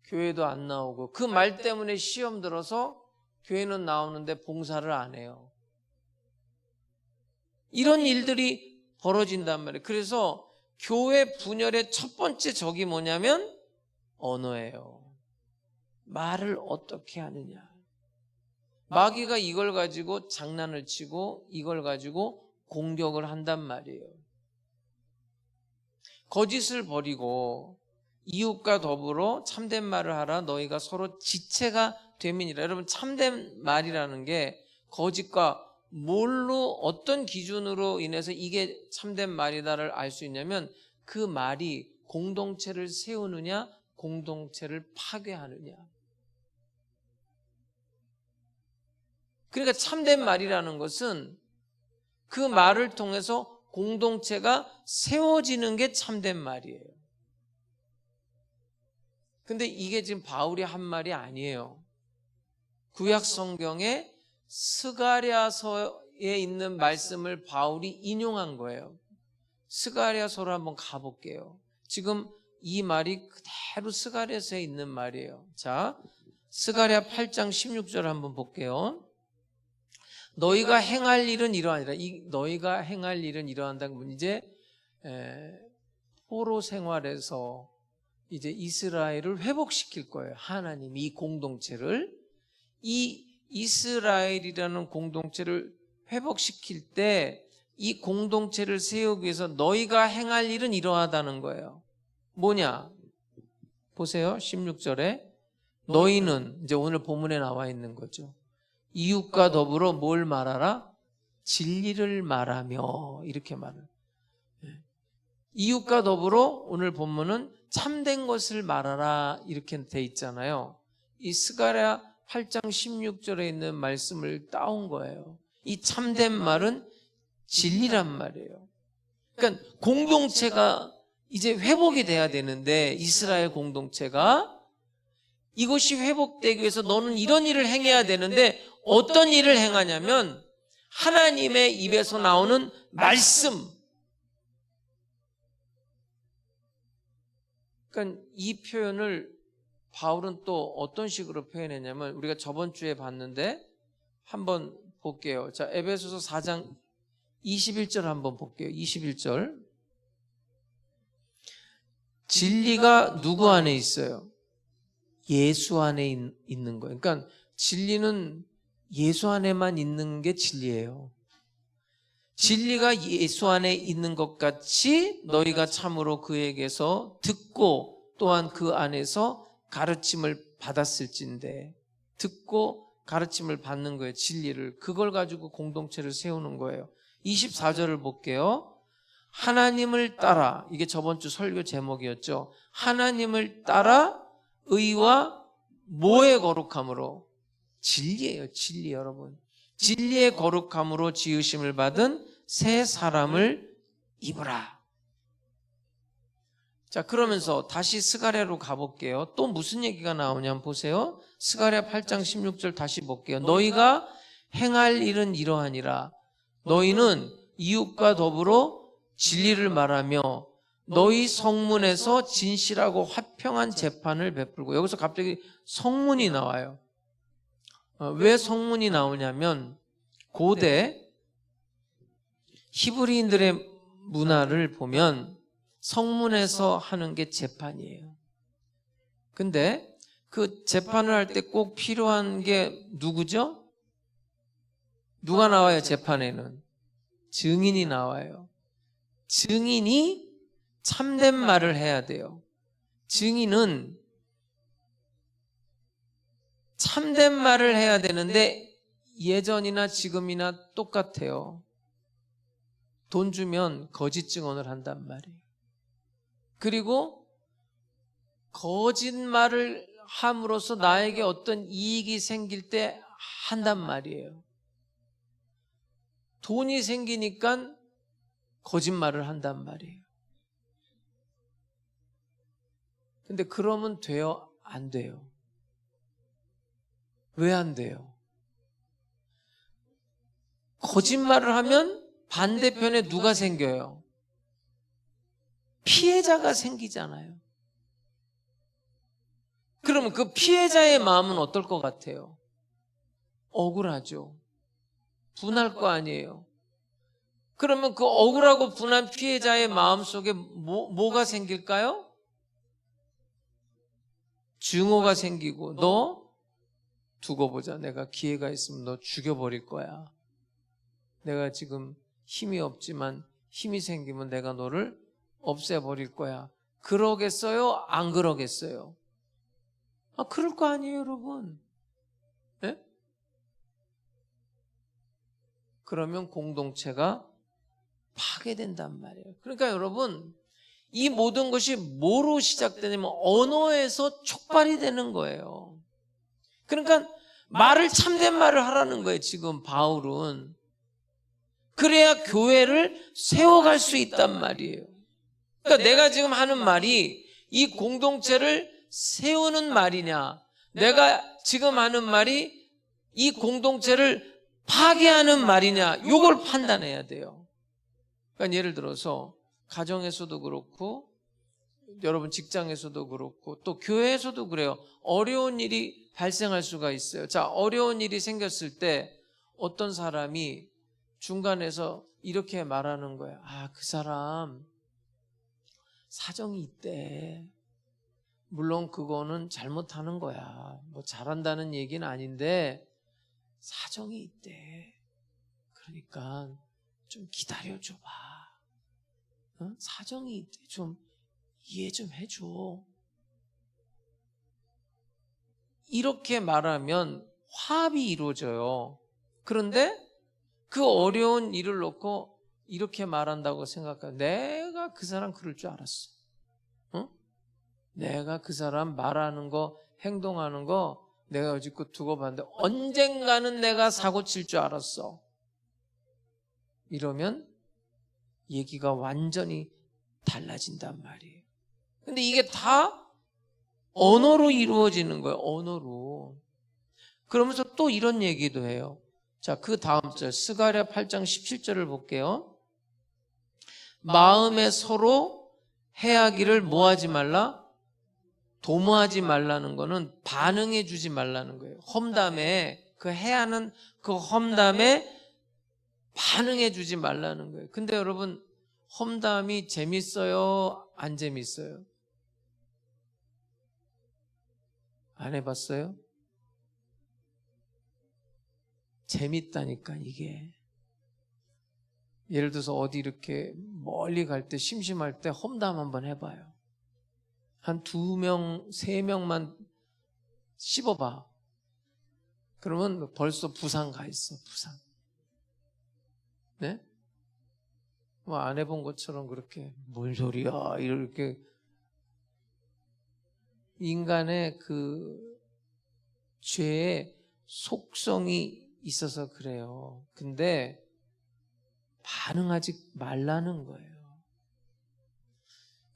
교회도 안 나오고, 그 말 때문에 시험 들어서 교회는 나오는데 봉사를 안 해요. 이런 일들이 벌어진단 말이에요. 그래서 교회 분열의 첫 번째 적이 뭐냐면 언어예요. 말을 어떻게 하느냐. 마귀가 이걸 가지고 장난을 치고 이걸 가지고 공격을 한단 말이에요. 거짓을 버리고 이웃과 더불어 참된 말을 하라. 너희가 서로 지체가 됨이니라. 여러분, 참된 말이라는 게 거짓과 뭘로, 어떤 기준으로 인해서 이게 참된 말이다를 알 수 있냐면 그 말이 공동체를 세우느냐 공동체를 파괴하느냐. 그러니까 참된 말이라는 것은 그 말을 통해서 공동체가 세워지는 게 참된 말이에요. 근데 이게 지금 바울이 한 말이 아니에요. 구약 성경에 스가랴서에 있는 말씀을 바울이 인용한 거예요. 스가랴서로 한번 가볼게요. 지금 이 말이 그대로 스가랴서에 있는 말이에요. 자, 스가랴 8장 16절 한번 볼게요. 너희가 행할 일은 이러하니라. 너희가 행할 일은 이러한다는 건 이제 포로 생활에서 이제 이스라엘을 회복시킬 거예요. 하나님이 이 공동체를, 이 이스라엘이라는 공동체를 회복시킬 때 이 공동체를 세우기 위해서 너희가 행할 일은 이러하다는 거예요. 뭐냐? 보세요. 16절에 너희는, 이제 오늘 본문에 나와 있는 거죠. 이웃과 더불어 뭘 말하라? 진리를 말하며, 이렇게 말을. 이웃과 더불어 오늘 본문은 참된 것을 말하라, 이렇게 돼 있잖아요. 이 스가랴 8장 16절에 있는 말씀을 따온 거예요. 이 참된 말은 진리란 말이에요. 그러니까 공동체가 이제 회복이 돼야 되는데, 이스라엘 공동체가 이것이 회복되기 위해서 너는 이런 일을 행해야 되는데, 어떤 일을 행하냐면 하나님의 입에서 나오는 말씀. 그러니까 이 표현을 바울은 또 어떤 식으로 표현했냐면, 우리가 저번 주에 봤는데 한번 볼게요. 자, 에베소서 4장 21절 한번 볼게요. 21절. 진리가 누구 안에 있어요? 예수 안에 있는 거예요. 그러니까 진리는 예수 안에만 있는 게 진리예요. 진리가 예수 안에 있는 것 같이 너희가 참으로 그에게서 듣고 또한 그 안에서 가르침을 받았을진데, 듣고 가르침을 받는 거예요. 진리를. 그걸 가지고 공동체를 세우는 거예요. 24절을 볼게요. 하나님을 따라, 이게 저번 주 설교 제목이었죠. 하나님을 따라 의와 뭐의 거룩함으로? 진리예요. 진리. 여러분, 진리의 거룩함으로 지으심을 받은 새 사람을 입으라. 자, 그러면서 다시 스가랴로 가볼게요. 또 무슨 얘기가 나오냐면 보세요. 스가랴 8장 16절 다시 볼게요. 너희가 행할 일은 이러하니라. 너희는 이웃과 더불어 진리를 말하며 너희 성문에서 진실하고 화평한 재판을 베풀고. 여기서 갑자기 성문이 나와요. 왜 성문이 나오냐면 고대 히브리인들의 문화를 보면 성문에서 하는 게 재판이에요. 근데 그 재판을 할 때 꼭 필요한 게 누구죠? 누가 나와요? 재판에는 증인이 나와요. 증인이 참된 말을 해야 돼요. 증인은 참된 말을 해야 되는데 예전이나 지금이나 똑같아요. 돈 주면 거짓 증언을 한단 말이에요. 그리고 거짓말을 함으로써 나에게 어떤 이익이 생길 때 한단 말이에요. 돈이 생기니까 거짓말을 한단 말이에요. 근데 그러면 돼요? 안 돼요? 왜 안 돼요? 거짓말을 하면 반대편에 누가 생겨요? 피해자가 생기잖아요. 그러면 그 피해자의 마음은 어떨 것 같아요? 억울하죠. 분할 거 아니에요. 그러면 그 억울하고 분한 피해자의 마음 속에 뭐가 생길까요? 증오가 생기고, 너 두고 보자. 내가 기회가 있으면 너 죽여버릴 거야. 내가 지금 힘이 없지만 힘이 생기면 내가 너를 없애버릴 거야. 그러겠어요? 안 그러겠어요? 그럴 거 아니에요, 여러분. 네? 그러면 공동체가 파괴된단 말이에요. 그러니까 여러분, 이 모든 것이 뭐로 시작되냐면 언어에서 촉발이 되는 거예요. 그러니까 말을 참된 말을 하라는 거예요, 지금 바울은. 그래야 교회를 세워갈 수 있단 말이에요. 그러니까 내가 지금 하는 말이 이 공동체를 세우는 말이냐, 내가 지금 하는 말이 이 공동체를 파괴하는 말이냐, 이걸 판단해야 돼요. 그러니까 예를 들어서 가정에서도 그렇고 여러분 직장에서도 그렇고 또 교회에서도 그래요. 어려운 일이 발생할 수가 있어요. 자, 어려운 일이 생겼을 때 어떤 사람이 중간에서 이렇게 말하는 거예요. 그 사람 사정이 있대. 물론 그거는 잘못하는 거야. 뭐 잘한다는 얘기는 아닌데 사정이 있대. 그러니까 좀 기다려줘봐. 사정이 있대. 좀 이해 좀 해줘. 이렇게 말하면 화합이 이루어져요. 그런데 그 어려운 일을 놓고 이렇게 말한다고 생각해. 내가 그 사람 그럴 줄 알았어. 내가 그 사람 말하는 거, 행동하는 거 내가 여지껏 두고 봤는데 언젠가는 내가 사고 칠 줄 알았어. 이러면 얘기가 완전히 달라진단 말이에요. 근데 이게 다 언어로 이루어지는 거예요. 언어로. 그러면서 또 이런 얘기도 해요. 자, 그 다음 절 스가랴 8장 17절을 볼게요. 마음에 서로 해하기를 뭐하지 말라? 도모하지 말라는 거는 반응해 주지 말라는 거예요. 험담에 그 해하는 그 험담에 반응해 주지 말라는 거예요. 근데 여러분 험담이 재밌어요? 안 재밌어요? 안 해봤어요? 재밌다니까 이게. 예를 들어서 어디 이렇게 멀리 갈 때 심심할 때 험담 한번 해봐요. 한 2명, 3명만 씹어봐. 그러면 벌써 부산 가 있어. 부산. 네? 뭐 안 해본 것처럼 그렇게 뭔 소리야 이렇게. 인간의 그 죄의 속성이 있어서 그래요. 근데 반응하지 말라는 거예요.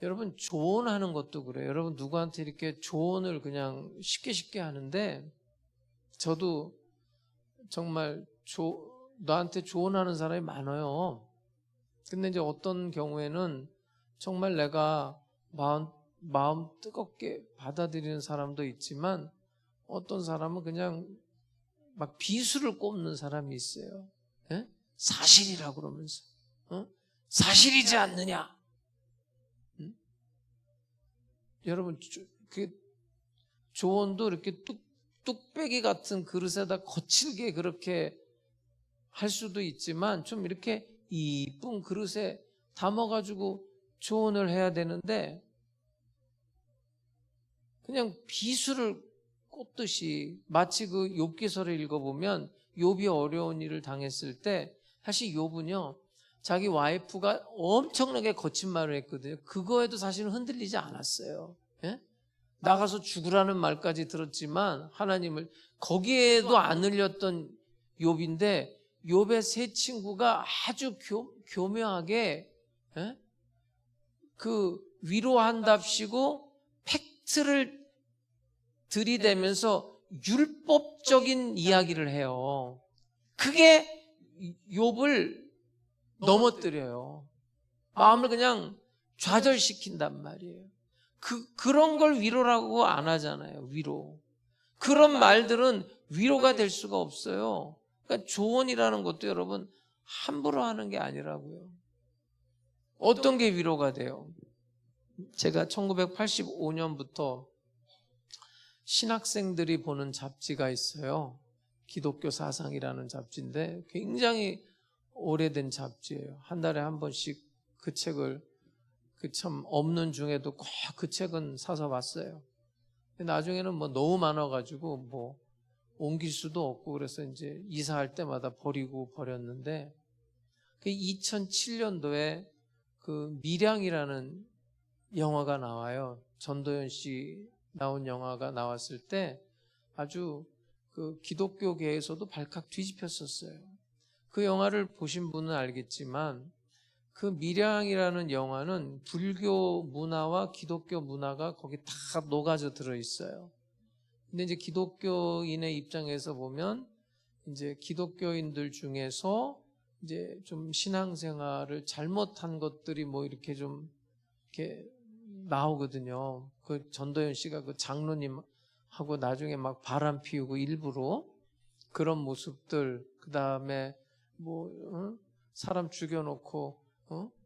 여러분 조언하는 것도 그래요. 여러분 누구한테 이렇게 조언을 그냥 쉽게 하는데 저도 정말 나한테 조언하는 사람이 많아요. 근데 이제 어떤 경우에는 정말 내가 마음 뜨겁게 받아들이는 사람도 있지만 어떤 사람은 그냥 막 비수를 꼽는 사람이 있어요. 예? 사실이라 그러면서 사실이지 않느냐? 여러분 그 조언도 이렇게 뚝배기 같은 그릇에다 거칠게 그렇게 할 수도 있지만 좀 이렇게 이쁜 그릇에 담아가지고 조언을 해야 되는데 그냥 비수를 꽂듯이 마치 그 욥기서를 읽어보면 욥이 어려운 일을 당했을 때 사실 욥은요 자기 와이프가 엄청나게 거친 말을 했거든요. 그거에도 사실은 흔들리지 않았어요. 예? 나가서 죽으라는 말까지 들었지만 하나님을 거기에도 안 흘렸던 욥인데 욥의 세 친구가 아주 교묘하게 예? 그 위로한답시고 팩트를 들이대면서 율법적인 이야기를 해요. 그게 욥을 넘어뜨려요. 마음을 그냥 좌절시킨단 말이에요. 그런 걸 위로라고 안 하잖아요. 위로. 그런 말들은 위로가 될 수가 없어요. 그러니까 조언이라는 것도 여러분 함부로 하는 게 아니라고요. 어떤 게 위로가 돼요? 제가 1985년부터 신학생들이 보는 잡지가 있어요. 기독교 사상이라는 잡지인데 굉장히 오래된 잡지예요. 한 달에 한 번씩 그 책을 그 참 없는 중에도 꼭 그 책은 사서 봤어요. 근데 나중에는 뭐 너무 많아가지고 뭐 옮길 수도 없고 그래서 이제 이사할 때마다 버렸는데 그 2007년도에 그 밀양이라는 영화가 나와요. 전도연 씨 나온 영화가 나왔을 때 아주 그 기독교계에서도 발칵 뒤집혔었어요. 그 영화를 보신 분은 알겠지만 그 밀양이라는 영화는 불교 문화와 기독교 문화가 거기 다 녹아져 들어 있어요. 근데 이제 기독교인의 입장에서 보면 이제 기독교인들 중에서 이제 좀 신앙생활을 잘못한 것들이 뭐 이렇게 좀 이렇게 나오거든요. 그 전도연 씨가 그 장로님하고 나중에 막 바람 피우고 일부러 그런 모습들, 그 다음에 뭐 사람 죽여놓고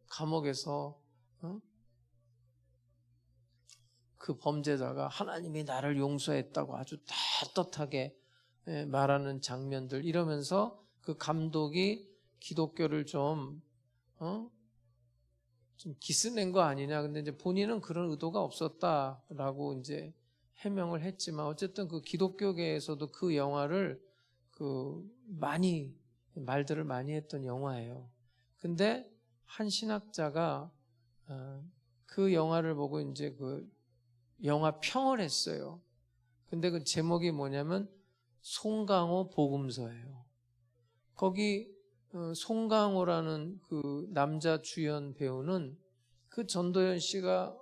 감옥에서 그 범죄자가 하나님이 나를 용서했다고 아주 떳떳하게 말하는 장면들 이러면서 그 감독이 기독교를 좀 기스낸 거 아니냐. 근데 이제 본인은 그런 의도가 없었다라고 이제 해명을 했지만 어쨌든 그 기독교계에서도 그 영화를 말들을 많이 했던 영화예요. 근데 한 신학자가 그 영화를 보고 이제 그 영화 평을 했어요. 근데 그 제목이 뭐냐면 송강호 복음서예요. 거기 송강호라는 그 남자 주연 배우는 그 전도연 씨가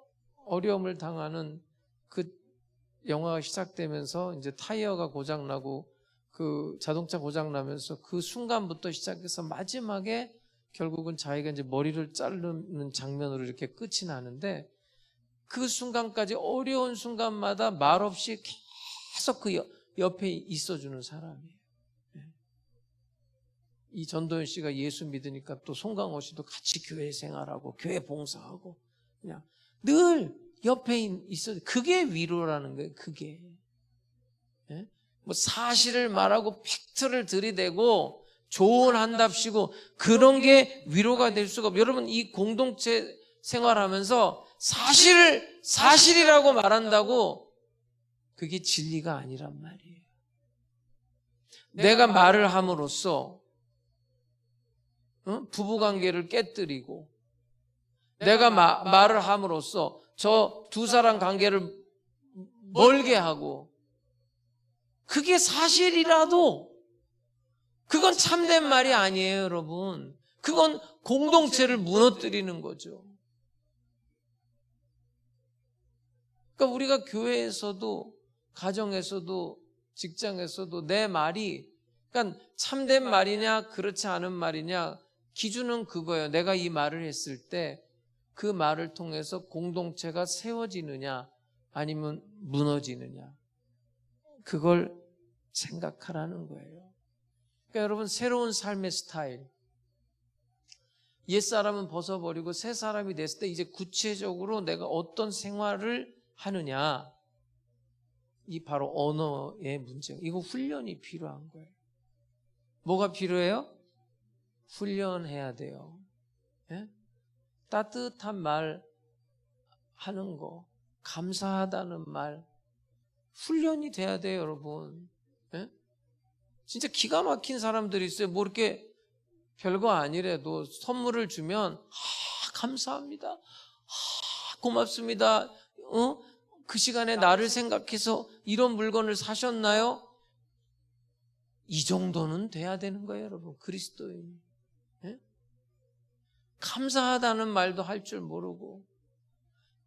어려움을 당하는 그 영화가 시작되면서 이제 타이어가 고장나고 그 자동차 고장나면서 그 순간부터 시작해서 마지막에 결국은 자기가 이제 머리를 자르는 장면으로 이렇게 끝이 나는데 그 순간까지 어려운 순간마다 말없이 계속 그 옆에 있어주는 사람이에요. 이 전도연 씨가 예수 믿으니까 또 송강호 씨도 같이 교회 생활하고 교회 봉사하고 그냥 늘 옆에 있어. 그게 위로라는 거예요. 그게 뭐 사실을 말하고 팩트를 들이대고 조언한답시고 그런 게 위로가 될 수가 없어요. 여러분 이 공동체 생활하면서 사실이라고 말한다고 그게 진리가 아니란 말이에요. 내가 말을 함으로써 부부관계를 깨뜨리고 내가 말을 함으로써 저 두 사람 관계를 멀게 하고 그게 사실이라도 그건 참된 말이 아니에요, 여러분. 그건 공동체를 무너뜨리는 거죠. 그러니까 우리가 교회에서도 가정에서도 직장에서도 내 말이 그러니까 참된 말이냐 그렇지 않은 말이냐 기준은 그거예요. 내가 이 말을 했을 때 그 말을 통해서 공동체가 세워지느냐 아니면 무너지느냐 그걸 생각하라는 거예요. 그러니까 여러분 새로운 삶의 스타일 옛사람은 벗어버리고 새 사람이 됐을 때 이제 구체적으로 내가 어떤 생활을 하느냐 이 바로 언어의 문제. 이거 훈련이 필요한 거예요. 뭐가 필요해요? 훈련해야 돼요. 예? 따뜻한 말 하는 거, 감사하다는 말 훈련이 돼야 돼요, 여러분. 예? 진짜 기가 막힌 사람들이 있어요. 뭐 이렇게 별거 아니래도 선물을 주면 감사합니다. 고맙습니다. 그 시간에 나를 생각해서 이런 물건을 사셨나요? 이 정도는 돼야 되는 거예요, 여러분. 그리스도인이. 예? 감사하다는 말도 할 줄 모르고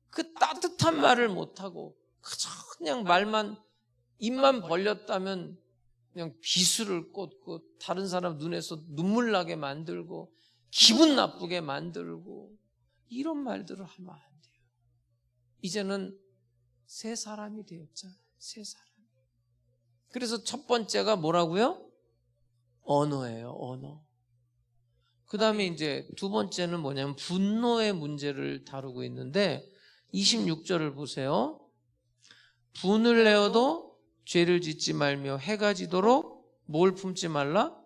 그 따뜻한 말을 못하고 그냥 말만 입만 벌렸다면 그냥 비수를 꽂고 다른 사람 눈에서 눈물 나게 만들고 기분 나쁘게 만들고 이런 말들을 하면 안 돼요. 이제는 새 사람이 되었잖아요. 새 사람. 그래서 첫 번째가 뭐라고요? 언어예요. 언어. 그 다음에 이제 두 번째는 뭐냐면 분노의 문제를 다루고 있는데 26절을 보세요. 분을 내어도 죄를 짓지 말며 해가 지도록 뭘 품지 말라?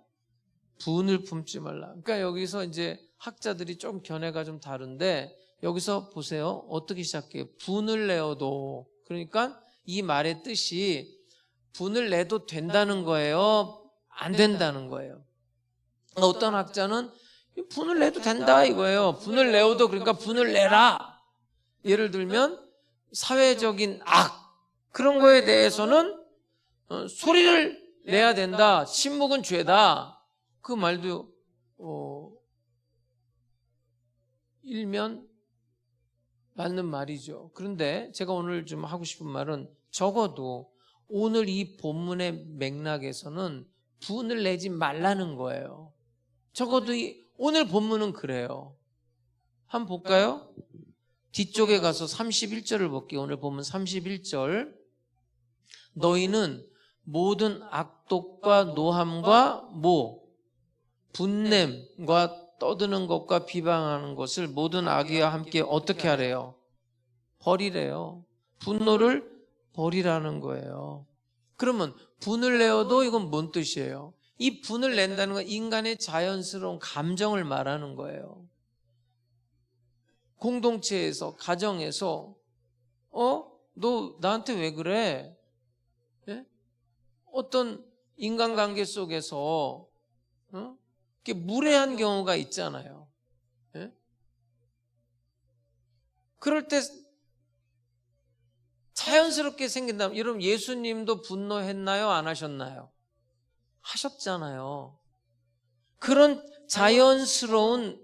분을 품지 말라. 그러니까 여기서 이제 학자들이 좀 견해가 좀 다른데 여기서 보세요. 어떻게 시작해요? 분을 내어도. 그러니까 이 말의 뜻이 분을 내도 된다는 거예요? 안 된다는 거예요? 어떤 학자는 분을 내도 된다 이거예요. 분을 내어도, 그러니까 분을 내라. 예를 들면 사회적인 악, 그런 거에 대해서는 소리를 내야 된다. 침묵은 죄다. 그 말도 일면 맞는 말이죠. 그런데 제가 오늘 좀 하고 싶은 말은 적어도 오늘 이 본문의 맥락에서는 분을 내지 말라는 거예요. 적어도 오늘 본문은 그래요. 한번 볼까요? 뒤쪽에 가서 31절을 볼게요. 오늘 본문 31절. 너희는 모든 악독과 노함과 분냄과 떠드는 것과 비방하는 것을 모든 악의와 함께 어떻게 하래요? 버리래요. 분노를 버리라는 거예요. 그러면 분을 내어도 이건 뭔 뜻이에요? 이 분을 낸다는 건 인간의 자연스러운 감정을 말하는 거예요. 공동체에서, 가정에서 너 나한테 왜 그래? 예? 어떤 인간관계 속에서 이렇게 무례한 경우가 있잖아요. 예? 그럴 때 자연스럽게 생긴다면, 여러분 예수님도 분노했나요? 안 하셨나요? 하셨잖아요. 그런 자연스러운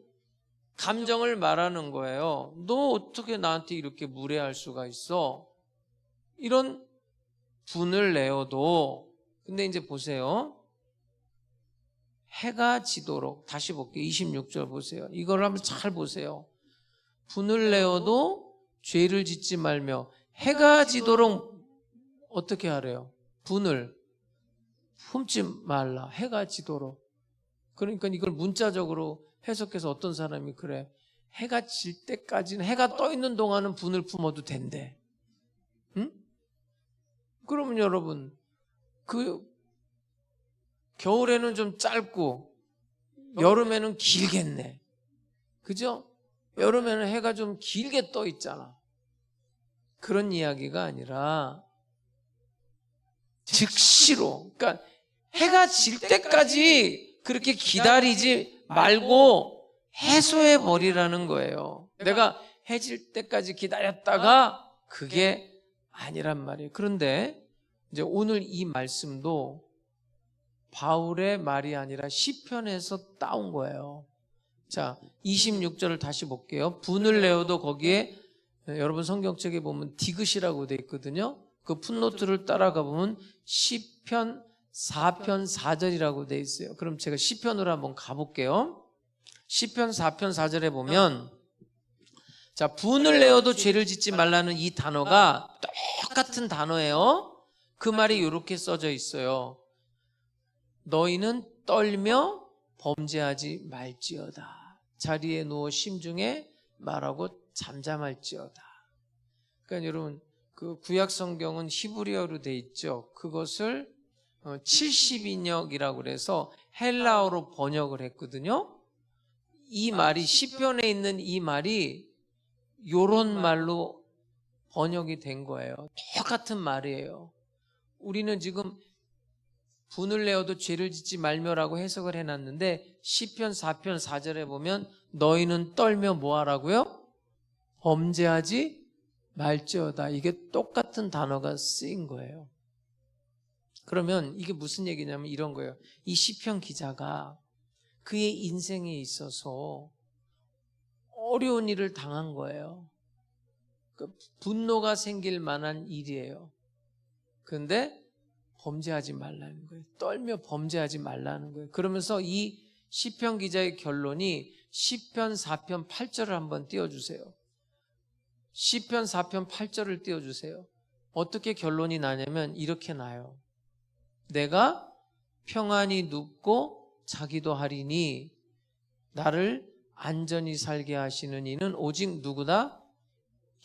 감정을 말하는 거예요. 너 어떻게 나한테 이렇게 무례할 수가 있어? 이런 분을 내어도. 근데 이제 보세요. 해가 지도록, 다시 볼게요. 26절 보세요. 이걸 한번 잘 보세요. 분을 내어도 죄를 짓지 말며 해가 지도록 어떻게 하래요? 분을 품지 말라. 해가 지도록. 그러니까 이걸 문자적으로 해석해서 어떤 사람이 그래, 해가 질 때까지는, 해가 떠 있는 동안은 분을 품어도 된대. 응? 그러면 여러분, 겨울에는 좀 짧고 여름에는 길겠네. 그죠? 여름에는 해가 좀 길게 떠 있잖아. 그런 이야기가 아니라 즉시로, 그러니까 해가 질 때까지 그렇게 기다리지 말고 해소해 버리라는 거예요. 내가 해질 때까지 기다렸다가 그게 아니란 말이에요. 그런데 이제 오늘 이 말씀도 바울의 말이 아니라 시편에서 따온 거예요. 자, 26절을 다시 볼게요. 분을 내어도 거기에 여러분 성경책에 보면 디귿이라고 돼 있거든요. 그 풋노트를 따라가 보면 시편 4편 4절이라고 돼 있어요. 그럼 제가 시편으로 한번 가볼게요. 시편 4편 4절에 보면, 자, 분을 내어도 죄를 짓지 말라는 이 단어가 똑같은 단어예요. 그 말이 이렇게 써져 있어요. 너희는 떨며 범죄하지 말지어다. 자리에 누워 심중에 말하고 잠잠할지어다. 그러니까 여러분, 그 구약 성경은 히브리어로 돼 있죠. 그것을 70인역이라고 그래서 헬라어로 번역을 했거든요. 이 말이, 시편에 있는 이 말이 요런 말로 번역이 된 거예요. 똑같은 말이에요. 우리는 지금 분을 내어도 죄를 짓지 말며라고 해석을 해놨는데, 시편 4편 4절에 보면 너희는 떨며 뭐하라고요? 범죄하지 말지어다. 이게 똑같은 단어가 쓰인 거예요. 그러면 이게 무슨 얘기냐면 이런 거예요. 이 시편 기자가 그의 인생에 있어서 어려운 일을 당한 거예요. 분노가 생길 만한 일이에요. 그런데 범죄하지 말라는 거예요. 떨며 범죄하지 말라는 거예요. 그러면서 이 시편 기자의 결론이 시편 4편 8절을 한번 띄워주세요. 시편 4편 8절을 띄워주세요. 어떻게 결론이 나냐면 이렇게 나요. 내가 평안히 눕고 자기도 하리니 나를 안전히 살게 하시는 이는 오직 누구다?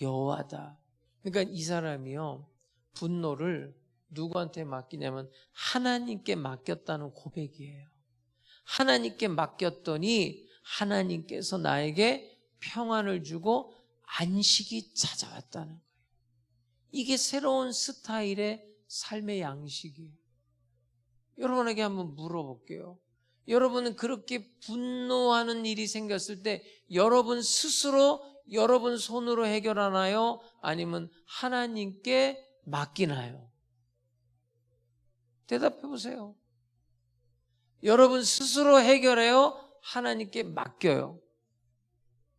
여호와다. 그러니까 이 사람이요, 분노를 누구한테 맡기냐면 하나님께 맡겼다는 고백이에요. 하나님께 맡겼더니 하나님께서 나에게 평안을 주고 안식이 찾아왔다는 거예요. 이게 새로운 스타일의 삶의 양식이에요. 여러분에게 한번 물어볼게요. 여러분은 그렇게 분노하는 일이 생겼을 때 여러분 스스로 여러분 손으로 해결하나요? 아니면 하나님께 맡기나요? 대답해 보세요. 여러분 스스로 해결해요? 하나님께 맡겨요?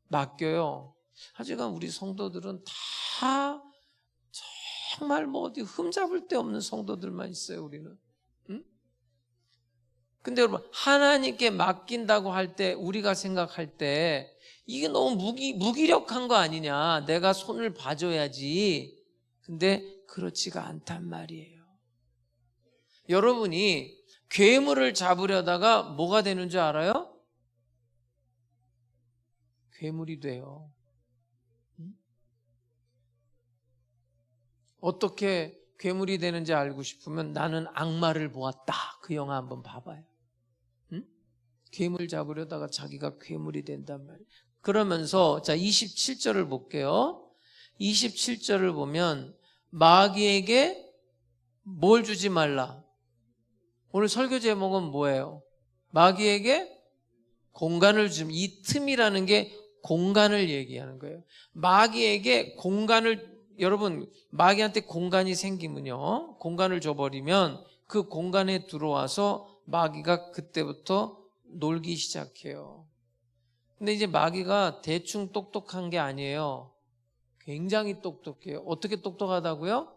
맡겨요. 하지만 우리 성도들은 다 정말 뭐 어디 흠잡을 데 없는 성도들만 있어요, 우리는. 응? 근데 여러분, 하나님께 맡긴다고 할 때, 우리가 생각할 때, 이게 너무 무기력한 거 아니냐. 내가 손을 봐줘야지. 근데 그렇지가 않단 말이에요. 여러분이 괴물을 잡으려다가 뭐가 되는 줄 알아요? 괴물이 돼요. 어떻게 괴물이 되는지 알고 싶으면 나는 악마를 보았다. 그 영화 한번 봐봐요. 응? 괴물 잡으려다가 자기가 괴물이 된단 말이에요. 그러면서 자 27절을 볼게요. 27절을 보면 마귀에게 뭘 주지 말라. 오늘 설교 제목은 뭐예요? 마귀에게 공간을 주면 이 틈이라는 게 공간을 얘기하는 거예요. 마귀에게 공간을 여러분 마귀한테 공간이 생기면요. 공간을 줘버리면 그 공간에 들어와서 마귀가 그때부터 놀기 시작해요. 근데 이제 마귀가 대충 똑똑한 게 아니에요. 굉장히 똑똑해요. 어떻게 똑똑하다고요?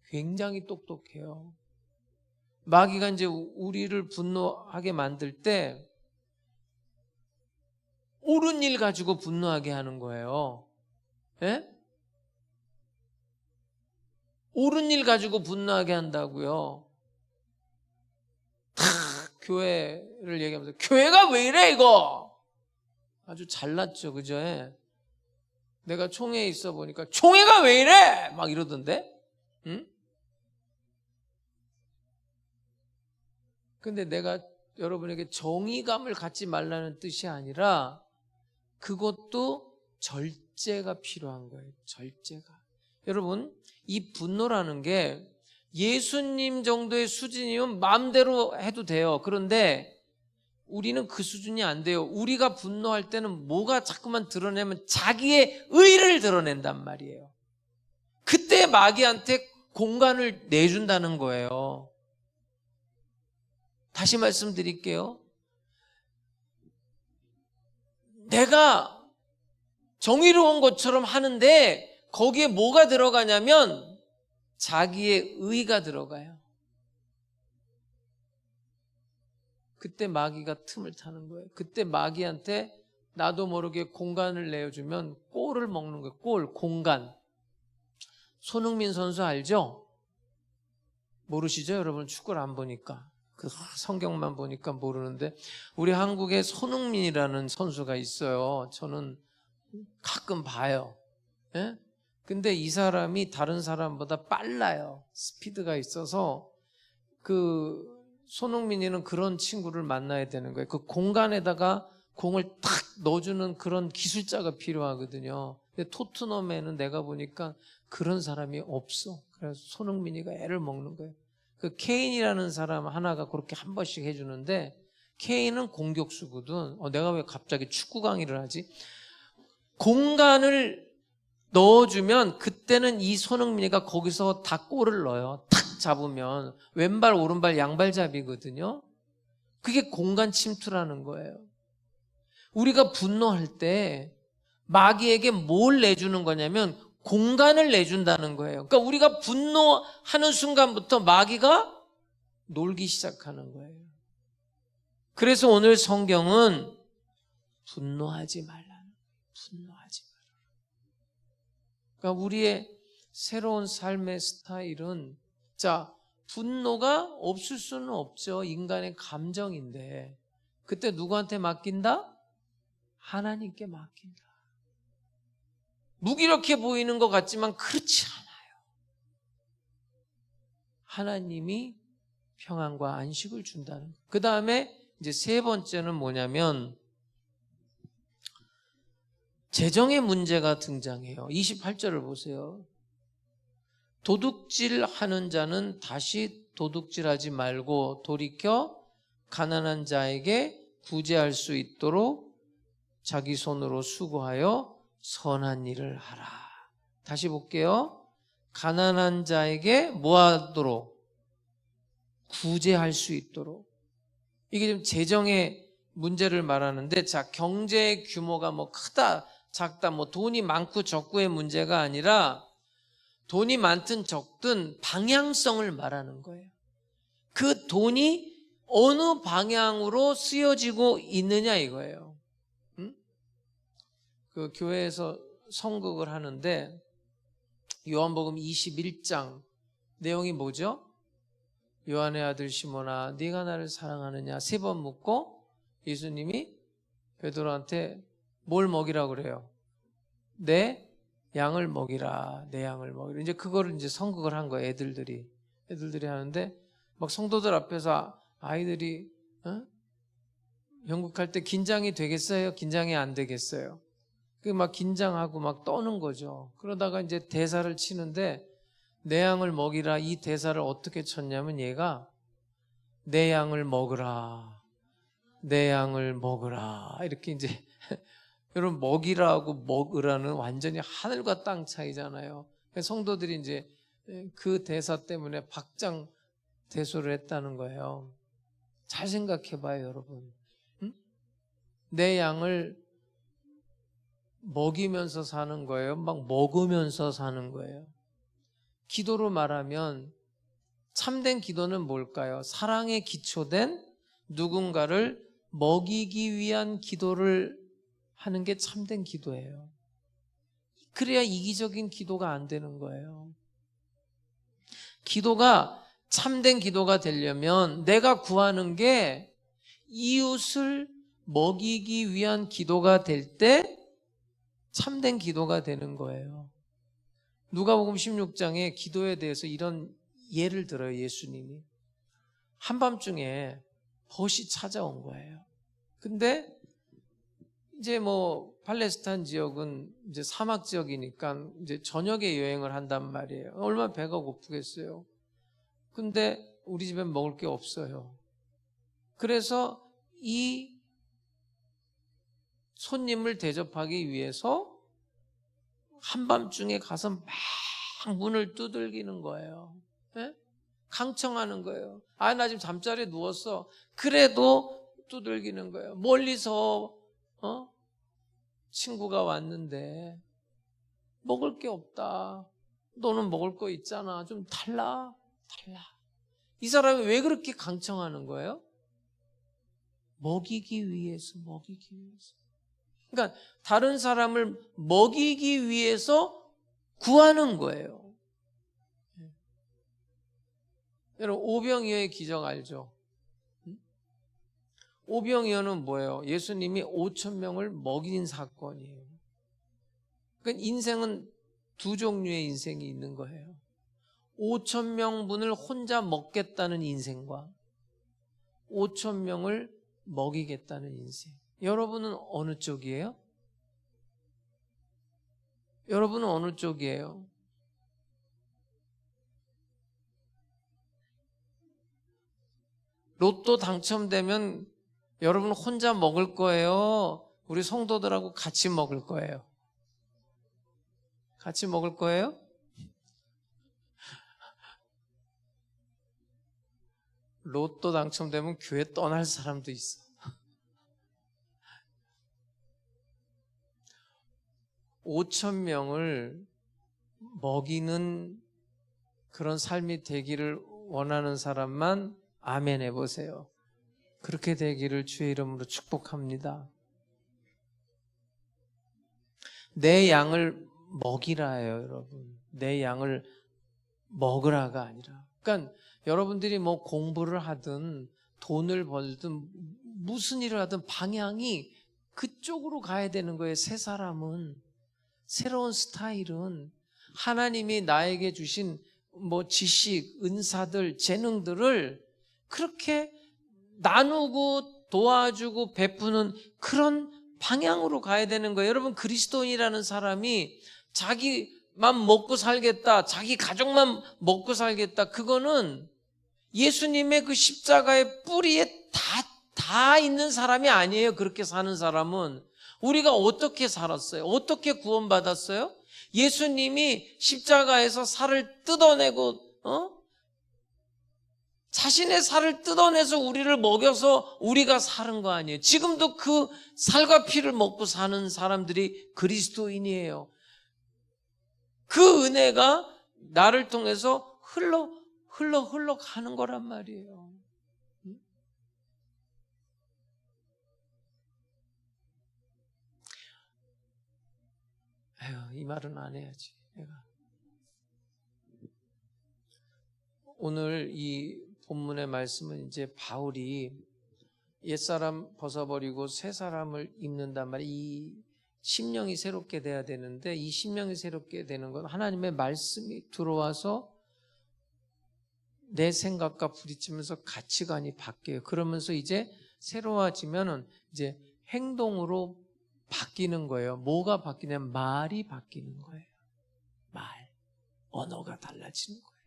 굉장히 똑똑해요. 마귀가 이제 우리를 분노하게 만들 때 옳은 일 가지고 분노하게 하는 거예요. 예? 옳은 일 가지고 분노하게 한다고요. 교회를 얘기하면서 교회가 왜 이래 이거? 아주 잘났죠, 그죠? 내가 총회에 있어 보니까 총회가 왜 이래? 막 이러던데. 응? 근데 내가 여러분에게 정의감을 갖지 말라는 뜻이 아니라 그것도 절제가 필요한 거예요. 절제가. 여러분, 이 분노라는 게 예수님 정도의 수준이면 마음대로 해도 돼요. 그런데 우리는 그 수준이 안 돼요. 우리가 분노할 때는 뭐가 자꾸만 드러내면 자기의 의를 드러낸단 말이에요. 그때 마귀한테 공간을 내준다는 거예요. 다시 말씀드릴게요. 내가 정의로운 것처럼 하는데 거기에 뭐가 들어가냐면 자기의 의가 들어가요. 그때 마귀가 틈을 타는 거예요. 그때 마귀한테 나도 모르게 공간을 내어주면 골을 먹는 거예요. 골, 공간. 손흥민 선수 알죠? 모르시죠? 여러분 축구를 안 보니까. 그 성경만 보니까 모르는데 우리 한국에 손흥민이라는 선수가 있어요. 저는 가끔 봐요. 예? 근데 이 사람이 다른 사람보다 빨라요. 스피드가 있어서 그 손흥민이는 그런 친구를 만나야 되는 거예요. 그 공간에다가 공을 탁 넣어주는 그런 기술자가 필요하거든요. 근데 토트넘에는 내가 보니까 그런 사람이 없어. 그래서 손흥민이가 애를 먹는 거예요. 그 케인이라는 사람 하나가 그렇게 한 번씩 해주는데 케인은 공격수거든. 내가 왜 갑자기 축구 강의를 하지? 공간을 넣어주면 그때는 이 손흥민이가 거기서 다 골을 넣어요. 탁 잡으면 왼발 오른발 양발잡이거든요. 그게 공간 침투라는 거예요. 우리가 분노할 때 마귀에게 뭘 내주는 거냐면 공간을 내준다는 거예요. 그러니까 우리가 분노하는 순간부터 마귀가 놀기 시작하는 거예요. 그래서 오늘 성경은 분노하지 말라는 거예요. 분노하지 말라. 그러니까 우리의 새로운 삶의 스타일은 자, 분노가 없을 수는 없죠. 인간의 감정인데 그때 누구한테 맡긴다? 하나님께 맡긴다. 무기력해 보이는 것 같지만 그렇지 않아요. 하나님이 평안과 안식을 준다는 거예요. 그 다음에 이제 세 번째는 뭐냐면 재정의 문제가 등장해요. 28절을 보세요. 도둑질하는 자는 다시 도둑질하지 말고 돌이켜 가난한 자에게 구제할 수 있도록 자기 손으로 수고하여 선한 일을 하라. 다시 볼게요. 가난한 자에게 뭐 하도록? 구제할 수 있도록. 이게 지금 재정의 문제를 말하는데, 자, 경제의 규모가 뭐 크다, 작다, 뭐 돈이 많고 적고의 문제가 아니라 돈이 많든 적든 방향성을 말하는 거예요. 그 돈이 어느 방향으로 쓰여지고 있느냐 이거예요. 그 교회에서 성극을 하는데 요한복음 21장 내용이 뭐죠? 요한의 아들 시몬아, 네가 나를 사랑하느냐 3번 묻고 예수님이 베드로한테 뭘 먹이라고 그래요? 내 양을 먹이라, 내 양을 먹이라. 이제 그거를 이제 성극을 한 거예요. 애들들이 하는데 막 성도들 앞에서 아이들이 연극할 때 긴장이 되겠어요? 긴장이 안 되겠어요? 그 막 긴장하고 막 떠는 거죠. 그러다가 이제 대사를 치는데 내 양을 먹이라 이 대사를 어떻게 쳤냐면 얘가 내 양을 먹으라, 내 양을 먹으라 이렇게 이제 여러분 먹이라고 먹으라는 완전히 하늘과 땅 차이잖아요. 성도들이 이제 그 대사 때문에 박장대소를 했다는 거예요. 잘 생각해 봐요, 여러분. 응? 내 양을 먹이면서 사는 거예요? 막 먹으면서 사는 거예요? 기도로 말하면 참된 기도는 뭘까요? 사랑에 기초된 누군가를 먹이기 위한 기도를 하는 게 참된 기도예요. 그래야 이기적인 기도가 안 되는 거예요. 기도가 참된 기도가 되려면 내가 구하는 게 이웃을 먹이기 위한 기도가 될 때 참된 기도가 되는 거예요. 누가복음 16장에 기도에 대해서 이런 예를 들어요. 예수님이 한밤중에 벗이 찾아온 거예요. 근데 이제 뭐 팔레스타인 지역은 이제 사막 지역이니까 이제 저녁에 여행을 한단 말이에요. 얼마나 배가 고프겠어요. 근데 우리 집엔 먹을 게 없어요. 그래서 이 손님을 대접하기 위해서 한밤중에 가서 막 문을 두들기는 거예요. 네? 강청하는 거예요. 아, 나 지금 잠자리에 누웠어. 그래도 두들기는 거예요. 멀리서 친구가 왔는데 먹을 게 없다. 너는 먹을 거 있잖아. 좀 달라. 이 사람이 왜 그렇게 강청하는 거예요? 먹이기 위해서. 그러니까 다른 사람을 먹이기 위해서 구하는 거예요. 여러분 오병이어의 기적 알죠? 오병이어는 뭐예요? 예수님이 5,000명을 먹인 사건이에요. 그러니까 인생은 두 종류의 인생이 있는 거예요. 5,000명분을 혼자 먹겠다는 인생과 5,000명을 먹이겠다는 인생. 여러분은 어느 쪽이에요? 여러분은 어느 쪽이에요? 로또 당첨되면 여러분 혼자 먹을 거예요? 우리 성도들하고 같이 먹을 거예요? 같이 먹을 거예요? 로또 당첨되면 교회 떠날 사람도 있어. (5,000명을) 먹이는 그런 삶이 되기를 원하는 사람만 아멘 해보세요. 그렇게 되기를 주의 이름으로 축복합니다. 내 양을 먹이라예요, 여러분. 내 양을 먹으라가 아니라. 그러니까 여러분들이 뭐 공부를 하든 돈을 벌든 무슨 일을 하든 방향이 그쪽으로 가야 되는 거예요. 새 사람은, 새로운 스타일은 하나님이 나에게 주신 뭐 지식, 은사들, 재능들을 그렇게 나누고 도와주고 베푸는 그런 방향으로 가야 되는 거예요. 여러분, 그리스도인이라는 사람이 자기만 먹고 살겠다, 자기 가족만 먹고 살겠다, 그거는 예수님의 그 십자가의 뿌리에 다 있는 사람이 아니에요. 그렇게 사는 사람은. 우리가 어떻게 살았어요? 어떻게 구원받았어요? 예수님이 십자가에서 살을 뜯어내고 자신의 살을 뜯어내서 우리를 먹여서 우리가 사는 거 아니에요. 지금도 그 살과 피를 먹고 사는 사람들이 그리스도인이에요. 그 은혜가 나를 통해서 흘러 가는 거란 말이에요. 이 말은 안 해야지. 내가 오늘 이 본문의 말씀은 이제 바울이 옛사람 벗어버리고 새 사람을 입는단 말이에요. 이 심령이 새롭게 돼야 되는데, 이 심령이 새롭게 되는 건 하나님의 말씀이 들어와서 내 생각과 부딪히면서 가치관이 바뀌어요. 그러면서 이제 새로워지면은 이제 행동으로 바뀌는 거예요. 뭐가 바뀌냐면 말이 바뀌는 거예요. 언어가 달라지는 거예요.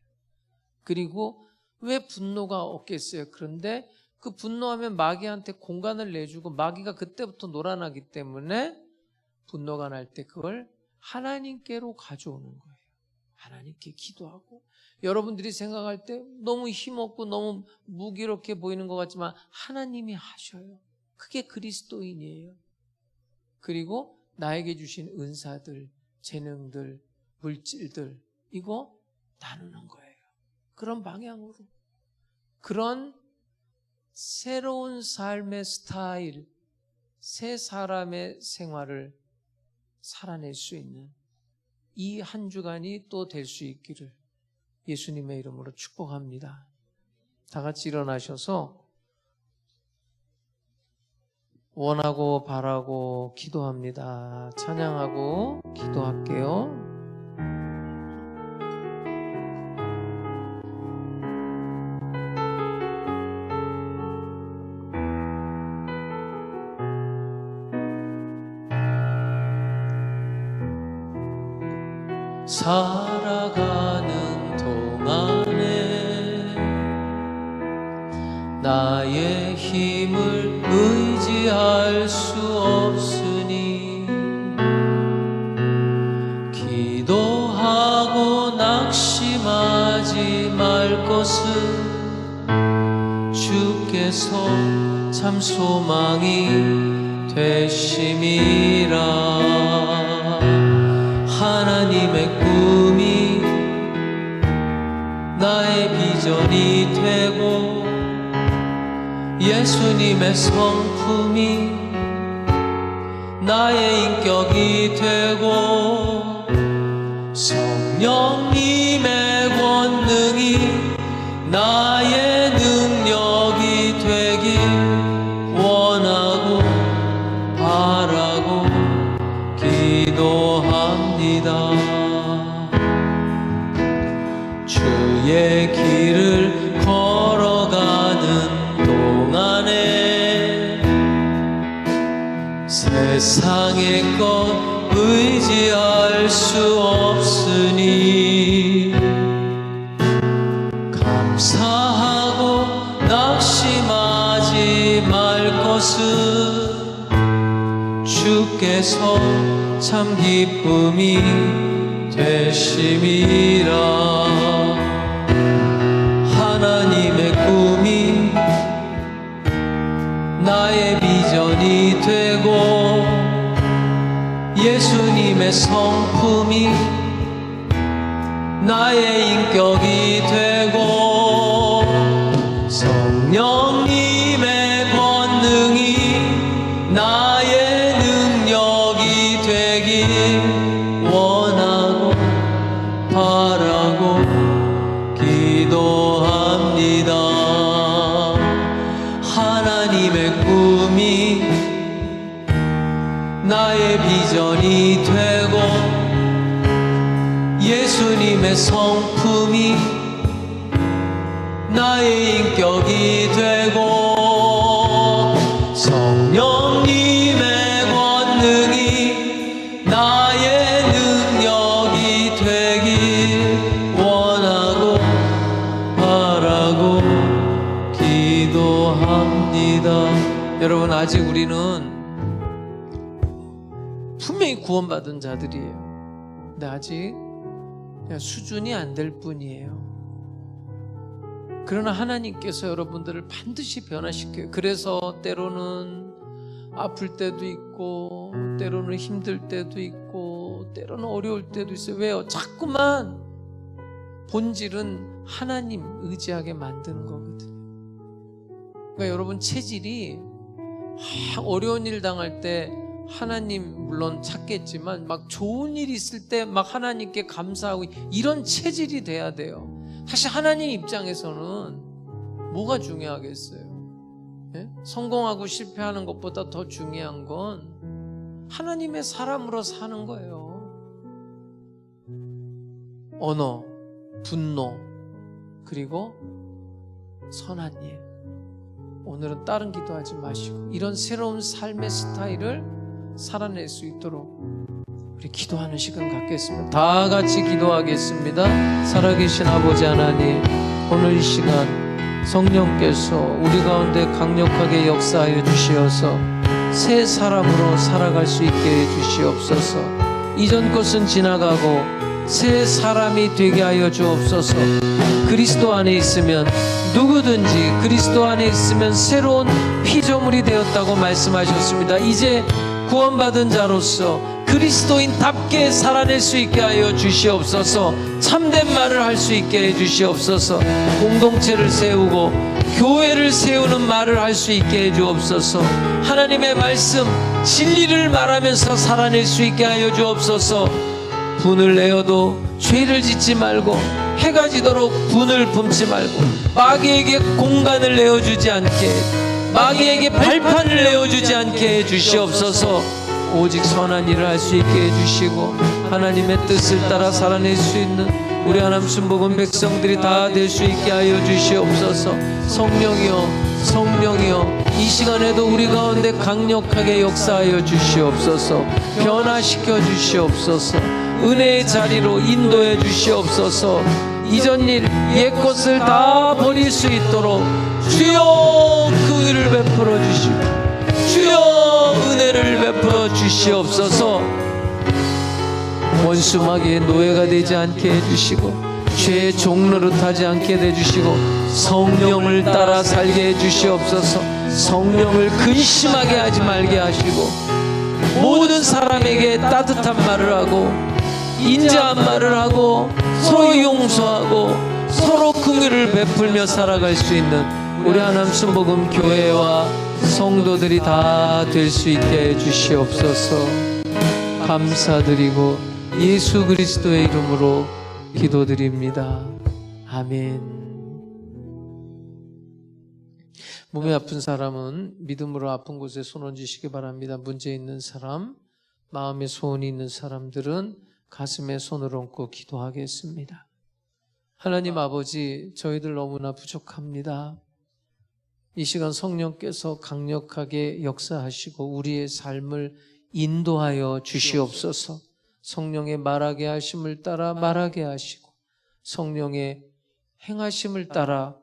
그리고 왜 분노가 없겠어요? 그런데 그 분노하면 마귀한테 공간을 내주고, 마귀가 그때부터 놀아나기 때문에 분노가 날 때 그걸 하나님께로 가져오는 거예요. 하나님께 기도하고, 여러분들이 생각할 때 너무 힘없고 너무 무기력해 보이는 것 같지만 하나님이 하셔요. 그게 그리스도인이에요. 그리고 나에게 주신 은사들, 재능들, 물질들, 이거 나누는 거예요. 그런 방향으로. 그런 새로운 삶의 스타일, 새 사람의 생활을 살아낼 수 있는 이 한 주간이 또 될 수 있기를 예수님의 이름으로 축복합니다. 다 같이 일어나셔서 원하고 바라고 기도합니다. 찬양하고 기도할게요. 살아가는 동안에 나의 힘을 의지할 수 없으니 기도하고 낙심하지 말 것은 주께서 참 소망이 되심이라. 하나님의 꿈이 나의 비전이 되고 예수님의 성품이 나의 인격이 되고 성령님의 권능이 나의 능력이 되길 원하고 바라고 기도합니다. 주의 길을 걸어가는 동안에 세상의 것 의지할 수 없으니 감사하고 낙심하지 말 것은 주께서 참 기쁨이 되심이라. 하나님의 꿈이 나의 비전이 되고 예수님의 성품이 나의 인격이 되고 성령님의 권능이 나의 능력이 되길 원하고 바라고 기도합니다. 하나님의 꿈이 나의 비전이 되고 예수님의 성품이 나의 인격이 되고 성령님의 여러분, 아직 우리는 분명히 구원받은 자들이에요. 근데 아직 그냥 수준이 안 될 뿐이에요. 그러나 하나님께서 여러분들을 반드시 변화시켜요. 그래서 때로는 아플 때도 있고, 때로는 힘들 때도 있고, 때로는 어려울 때도 있어요. 왜요? 자꾸만 본질은 하나님 의지하게 만드는 거거든요. 그러니까 여러분, 체질이 어려운 일 당할 때 하나님 물론 찾겠지만, 막 좋은 일 있을 때 막 하나님께 감사하고, 이런 체질이 돼야 돼요. 사실 하나님 입장에서는 뭐가 중요하겠어요? 예? 성공하고 실패하는 것보다 더 중요한 건 하나님의 사람으로 사는 거예요. 언어, 분노, 그리고 선한 일. 오늘은 다른 기도하지 마시고 이런 새로운 삶의 스타일을 살아낼 수 있도록 우리 기도하는 시간 갖겠습니다. 다 같이 기도하겠습니다. 살아계신 아버지 하나님, 오늘 이 시간 성령께서 우리 가운데 강력하게 역사하여 주시어서 새 사람으로 살아갈 수 있게 해 주시옵소서. 이전 것은 지나가고 새 사람이 되게 하여 주옵소서. 그리스도 안에 있으면 누구든지 그리스도 안에 있으면 새로운 피조물이 되었다고 말씀하셨습니다. 이제 구원받은 자로서 그리스도인답게 살아낼 수 있게 하여 주시옵소서. 참된 말을 할 수 있게 해 주시옵소서. 공동체를 세우고 교회를 세우는 말을 할 수 있게 해 주옵소서. 하나님의 말씀 진리를 말하면서 살아낼 수 있게 하여 주옵소서. 분을 내어도 죄를 짓지 말고, 해가 지도록 분을 품지 말고, 마귀에게 공간을 내어주지 않게, 마귀에게 발판을 내어주지 않게 해 주시옵소서. 오직 선한 일을 할 수 있게 해주시고 하나님의 뜻을 따라 살아낼 수 있는 우리 하나님 순복음 백성들이 다 될 수 있게 하여 주시옵소서. 성령이여, 성령이여, 이 시간에도 우리 가운데 강력하게 역사하여 주시옵소서. 변화시켜 주시옵소서. 은혜의 자리로 인도해 주시옵소서. 이전 일, 옛 것을 다 버릴 수 있도록 주여 그 의를 베풀어 주시고 주여 은혜를 베풀어 주시옵소서. 원수 마귀의 노예가 되지 않게 해주시고 죄의 종노릇하지 않게 해주시고 성령을 따라 살게 해주시옵소서. 성령을 근심하게 하지 말게 하시고 모든 사람에게 따뜻한 말을 하고 인자한 말을 하고 서로 용서하고 서로 긍휼을 베풀며 살아갈 수 있는 우리 하나님 순복음 교회와 성도들이 다 될 수 있게 해 주시옵소서. 감사드리고 예수 그리스도의 이름으로 기도드립니다. 아멘. 몸이 아픈 사람은 믿음으로 아픈 곳에 손 얹으시기 바랍니다. 문제 있는 사람, 마음에 소원이 있는 사람들은 가슴에 손을 얹고 기도하겠습니다. 하나님 아버지, 저희들 너무나 부족합니다. 이 시간 성령께서 강력하게 역사하시고 우리의 삶을 인도하여 주시옵소서. 성령의 말하게 하심을 따라 말하게 하시고 성령의 행하심을 따라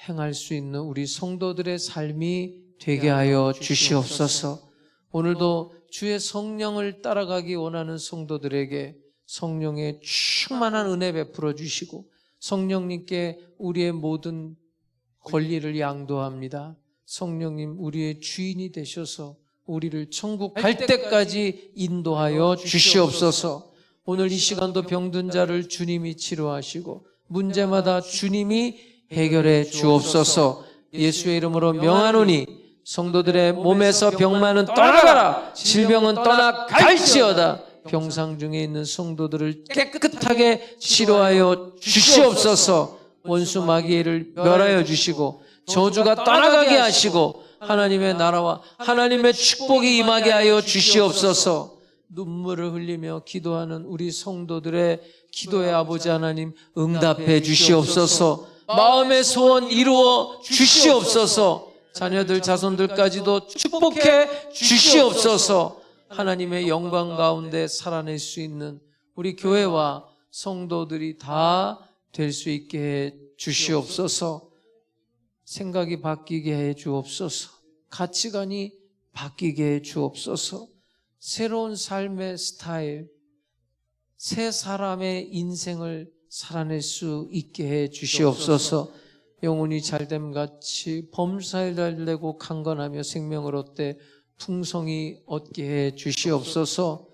행할 수 있는 우리 성도들의 삶이 되게 하여 주시옵소서. 오늘도 주의 성령을 따라가기 원하는 성도들에게 성령의 충만한 은혜 베풀어 주시고 성령님께 우리의 모든 권리를 양도합니다. 성령님, 우리의 주인이 되셔서 우리를 천국 갈 때까지 인도하여 주시옵소서. 오늘 이 시간도 병든 자를 주님이 치료하시고 문제마다 주님이 해결해 주옵소서. 예수의 이름으로 명하노니 성도들의 몸에서 병만은 떠나가라, 질병은 떠나갈지어다. 병상 중에 있는 성도들을 깨끗하게 치료하여 주시옵소서. 원수 마귀를 멸하여 주시고 저주가 떠나가게 하시고 하나님의 나라와 하나님의 축복이 임하게 하여 주시옵소서. 눈물을 흘리며 기도하는 우리 성도들의 기도에 아버지 하나님 응답해 주시옵소서. 마음의 소원 이루어 주시옵소서. 자녀들 자손들까지도 축복해 주시옵소서. 하나님의 영광 가운데 살아낼 수 있는 우리 교회와 성도들이 다 될 수 있게 해 주시옵소서. 생각이 바뀌게 해 주옵소서. 가치관이 바뀌게 해 주옵소서. 새로운 삶의 스타일, 새 사람의 인생을 살아낼 수 있게 해 주시옵소서. 영혼이 잘됨같이 범사에 달되고 강건하며 생명을 얻되 풍성히 얻게 해 주시옵소서.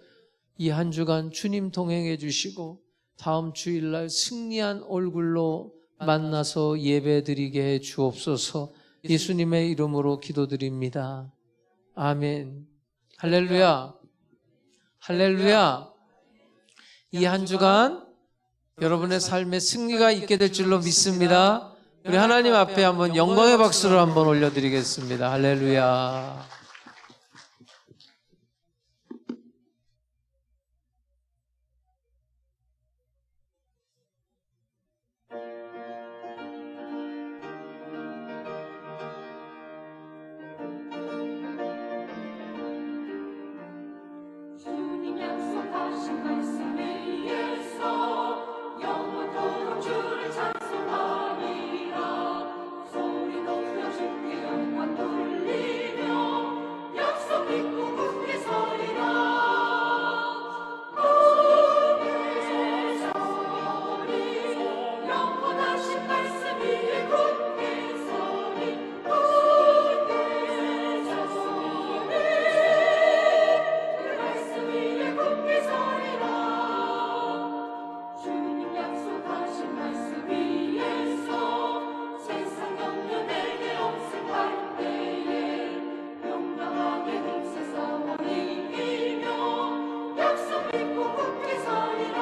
이 한 주간 주님 동행해 주시고 다음 주일날 승리한 얼굴로 만나서 예배 드리게 해 주옵소서. 예수님의 이름으로 기도드립니다. 아멘. 할렐루야. 할렐루야. 이 한 주간 여러분의 삶에 승리가 있게 될 줄로 믿습니다. 우리 하나님 앞에 한번 영광의 박수를 한번 올려드리겠습니다. 할렐루야. 주님 약속하신 말씀 위에서 영원토록 주를 찬송하리라. 소리 높여 주께 영광 돌리며 약속 믿고 굳게 서리라. 굳게 서리 영원하신 말씀 위에 굳게 서리. 굳게 서리 말씀 위에 굳게 서리라. 주님 약속하신 말씀 위에서 세상 염려 내게 없을할 때에 용감하게 힘써 싸워 이기며 약속 믿고 굳게 서리라.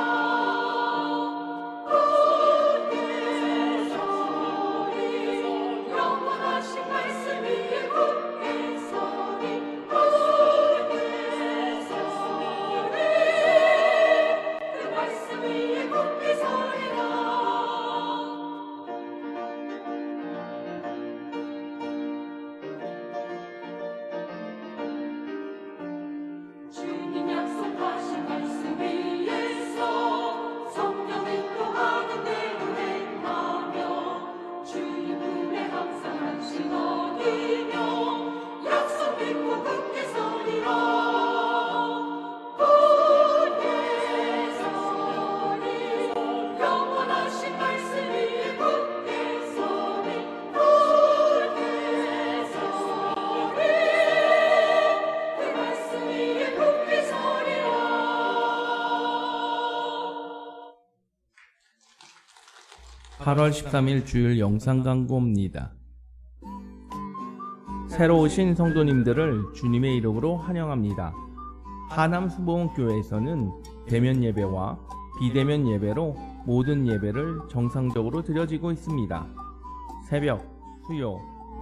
굳게 서리 영원하신 말씀 위에 굳게 서리. 굳게 서리 그 말씀 위에 굳게 서리라. 주님 약속하신 말씀 위에서 성령 인도하는 대로 행하며 주님 품에 항상 안식 얻으며 약속 믿고 굳게 서리라. 굳게 서리 영원하신 말씀 위에 굳게 서리. 굳게 서리 그 말씀 위에 굳게 서리라. 8월 13일 주일 영상 광고입니다. 새로 오신 성도님들을 주님의 이름으로 환영합니다. 하남 수봉교회에서는 대면 예배와 비대면 예배로 모든 예배를 정상적으로 드려지고 있습니다. 새벽, 수요,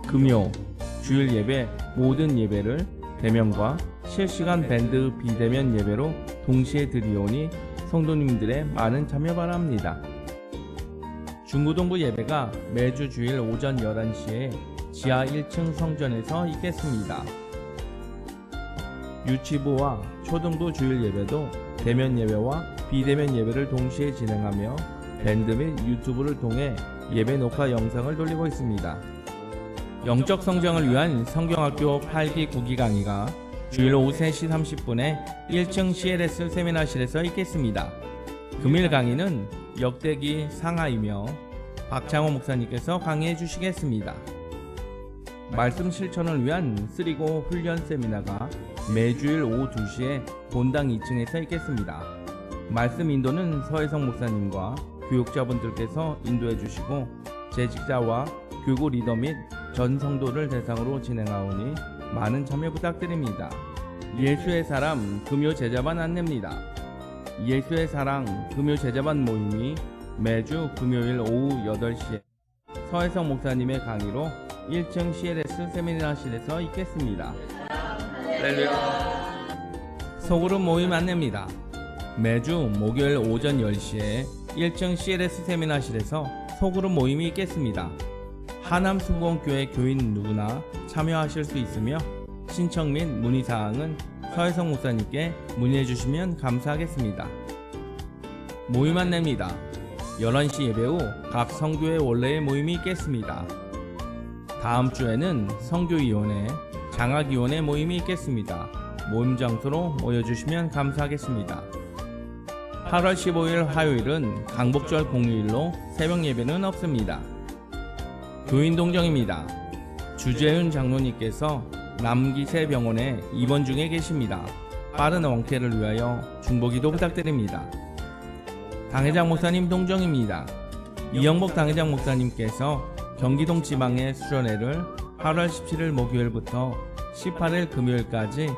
금요, 주일 예배 모든 예배를 대면과 실시간 밴드 비대면 예배로 동시에 드리오니 성도님들의 많은 참여 바랍니다. 중구동부 예배가 매주 주일 오전 11시에 지하 1층 성전에서 있겠습니다. 유치부와 초등부 주일 예배도 대면 예배와 비대면 예배를 동시에 진행하며 밴드 및 유튜브를 통해 예배 녹화 영상을 돌리고 있습니다. 영적 성장을 위한 성경학교 8기 9기 강의가 주일 오후 3시 30분에 1층 CLS 세미나실에서 있겠습니다. 금일 강의는 역대기 상하이며 박창호 목사님께서 강의해 주시겠습니다. 말씀 실천을 위한 3고 훈련 세미나가 매주일 오후 2시에 본당 2층에서 있겠습니다. 말씀 인도는 서혜성 목사님과 교육자분들께서 인도해 주시고 재직자와 교구 리더 및 전 성도를 대상으로 진행하오니 많은 참여 부탁드립니다. 예수의 사람 금요 제자반 안내입니다. 예수의 사랑 금요 제자반 모임이 매주 금요일 오후 8시에 서혜성 목사님의 강의로 1층 CLS 세미나실에서 있겠습니다. 소그룹 모임 안내입니다. 매주 목요일 오전 10시에 1층 CLS 세미나실에서 소그룹 모임이 있겠습니다. 하남 수봉교회 교인 누구나 참여하실 수 있으며 신청 및 문의사항은 서혜성 목사님께 문의해 주시면 감사하겠습니다. 모임 안내입니다. 11시 예배 후 각 성교회 원래의 모임이 있겠습니다. 다음 주에는 성교위원회 장학위원회 모임이 있겠습니다. 모임 장소로 모여주시면 감사하겠습니다. 8월 15일 화요일은 강복절 공휴일로 새벽 예배는 없습니다. 교인 동정입니다. 주재윤 장로님께서 남기세병원에 입원 중에 계십니다. 빠른 왕쾌를 위하여 중보기도 부탁드립니다. 당회장 목사님 동정입니다. 이영복 당회장 목사님께서 경기동 지방의 수련회를 8월 17일 목요일부터 18일 금요일까지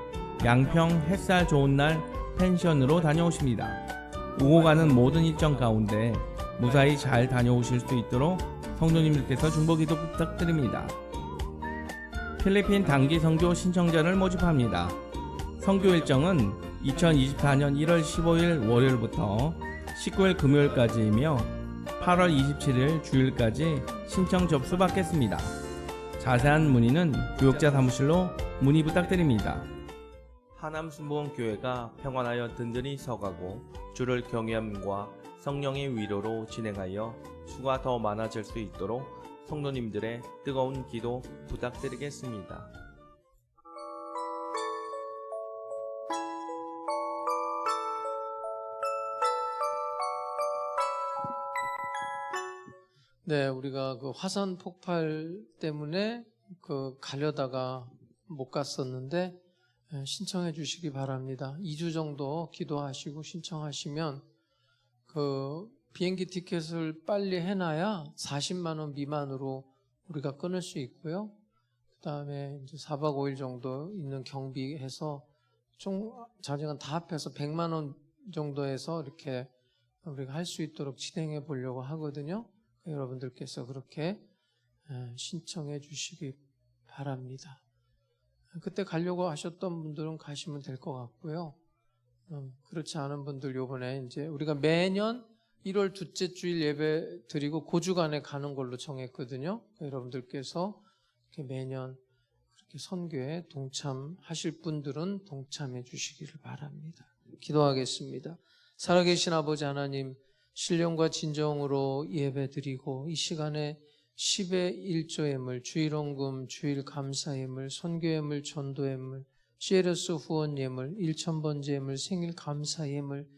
양평 햇살 좋은 날 펜션으로 다녀오십니다. 오고 가는 모든 일정 가운데 무사히 잘 다녀오실 수 있도록 성도님들께서 중보기도 부탁드립니다. 필리핀 단기 선교 신청자를 모집합니다. 선교 일정은 2024년 1월 15일 월요일부터 19일 금요일까지이며 8월 27일 주일까지 신청 접수 받겠습니다. 자세한 문의는 교역자 사무실로 문의 부탁드립니다. 하남순복음교회가 평안하여 든든히 서가고 주를 경외함과 성령의 위로로 진행하여 수가 더 많아질 수 있도록 성도님들의 뜨거운 기도 부탁드리겠습니다. 네, 우리가 그 화산 폭발 때문에 가려다가 못 갔었는데 신청해 주시기 바랍니다. 2주 정도 기도하시고 신청하시면 비행기 티켓을 빨리 해놔야 40만 원 미만으로 우리가 끊을 수 있고요. 그 다음에 이제 4박 5일 정도 있는 경비해서 총 자재간 다 합해서 100만 원 정도에서 이렇게 우리가 할 수 있도록 진행해 보려고 하거든요. 여러분들께서 그렇게 신청해 주시기 바랍니다. 그때 가려고 하셨던 분들은 가시면 될 것 같고요. 그렇지 않은 분들 요번에 이제 우리가 매년 1월 둘째 주일 예배 드리고 그 주간에 가는 걸로 정했거든요. 여러분들께서 이렇게 매년 그렇게 선교에 동참하실 분들은 동참해 주시기를 바랍니다. 기도하겠습니다. 살아계신 아버지 하나님, 신령과 진정으로 예배 드리고 이 시간에 10의 1조 예물, 주일 헌금, 주일 감사 예물, 선교 예물, 전도 예물, CLS 후원 예물, 1,000번째 예물, 생일 감사 예물,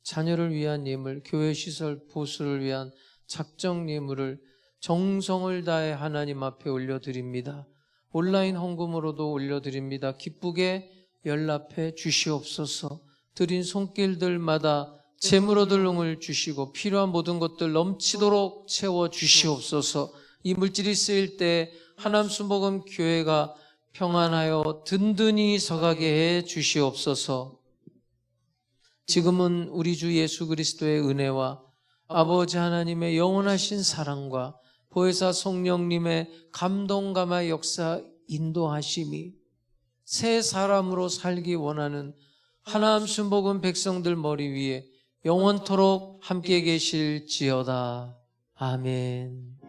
자녀를 위한 예물, 교회 시설 보수를 위한 작정 예물을 정성을 다해 하나님 앞에 올려드립니다. 온라인 헌금으로도 올려드립니다. 기쁘게 연락해 주시옵소서. 드린 손길들마다 재물 얻을 능을 주시고 필요한 모든 것들 넘치도록 채워 주시옵소서. 이 물질이 쓰일 때 하남순복음 교회가 평안하여 든든히 서가게 해 주시옵소서. 지금은 우리 주 예수 그리스도의 은혜와 아버지 하나님의 영원하신 사랑과 보혜사 성령님의 감동감화 역사 인도하심이 새 사람으로 살기 원하는 하남순복음 백성들 머리 위에 영원토록 함께 계실지어다. 아멘.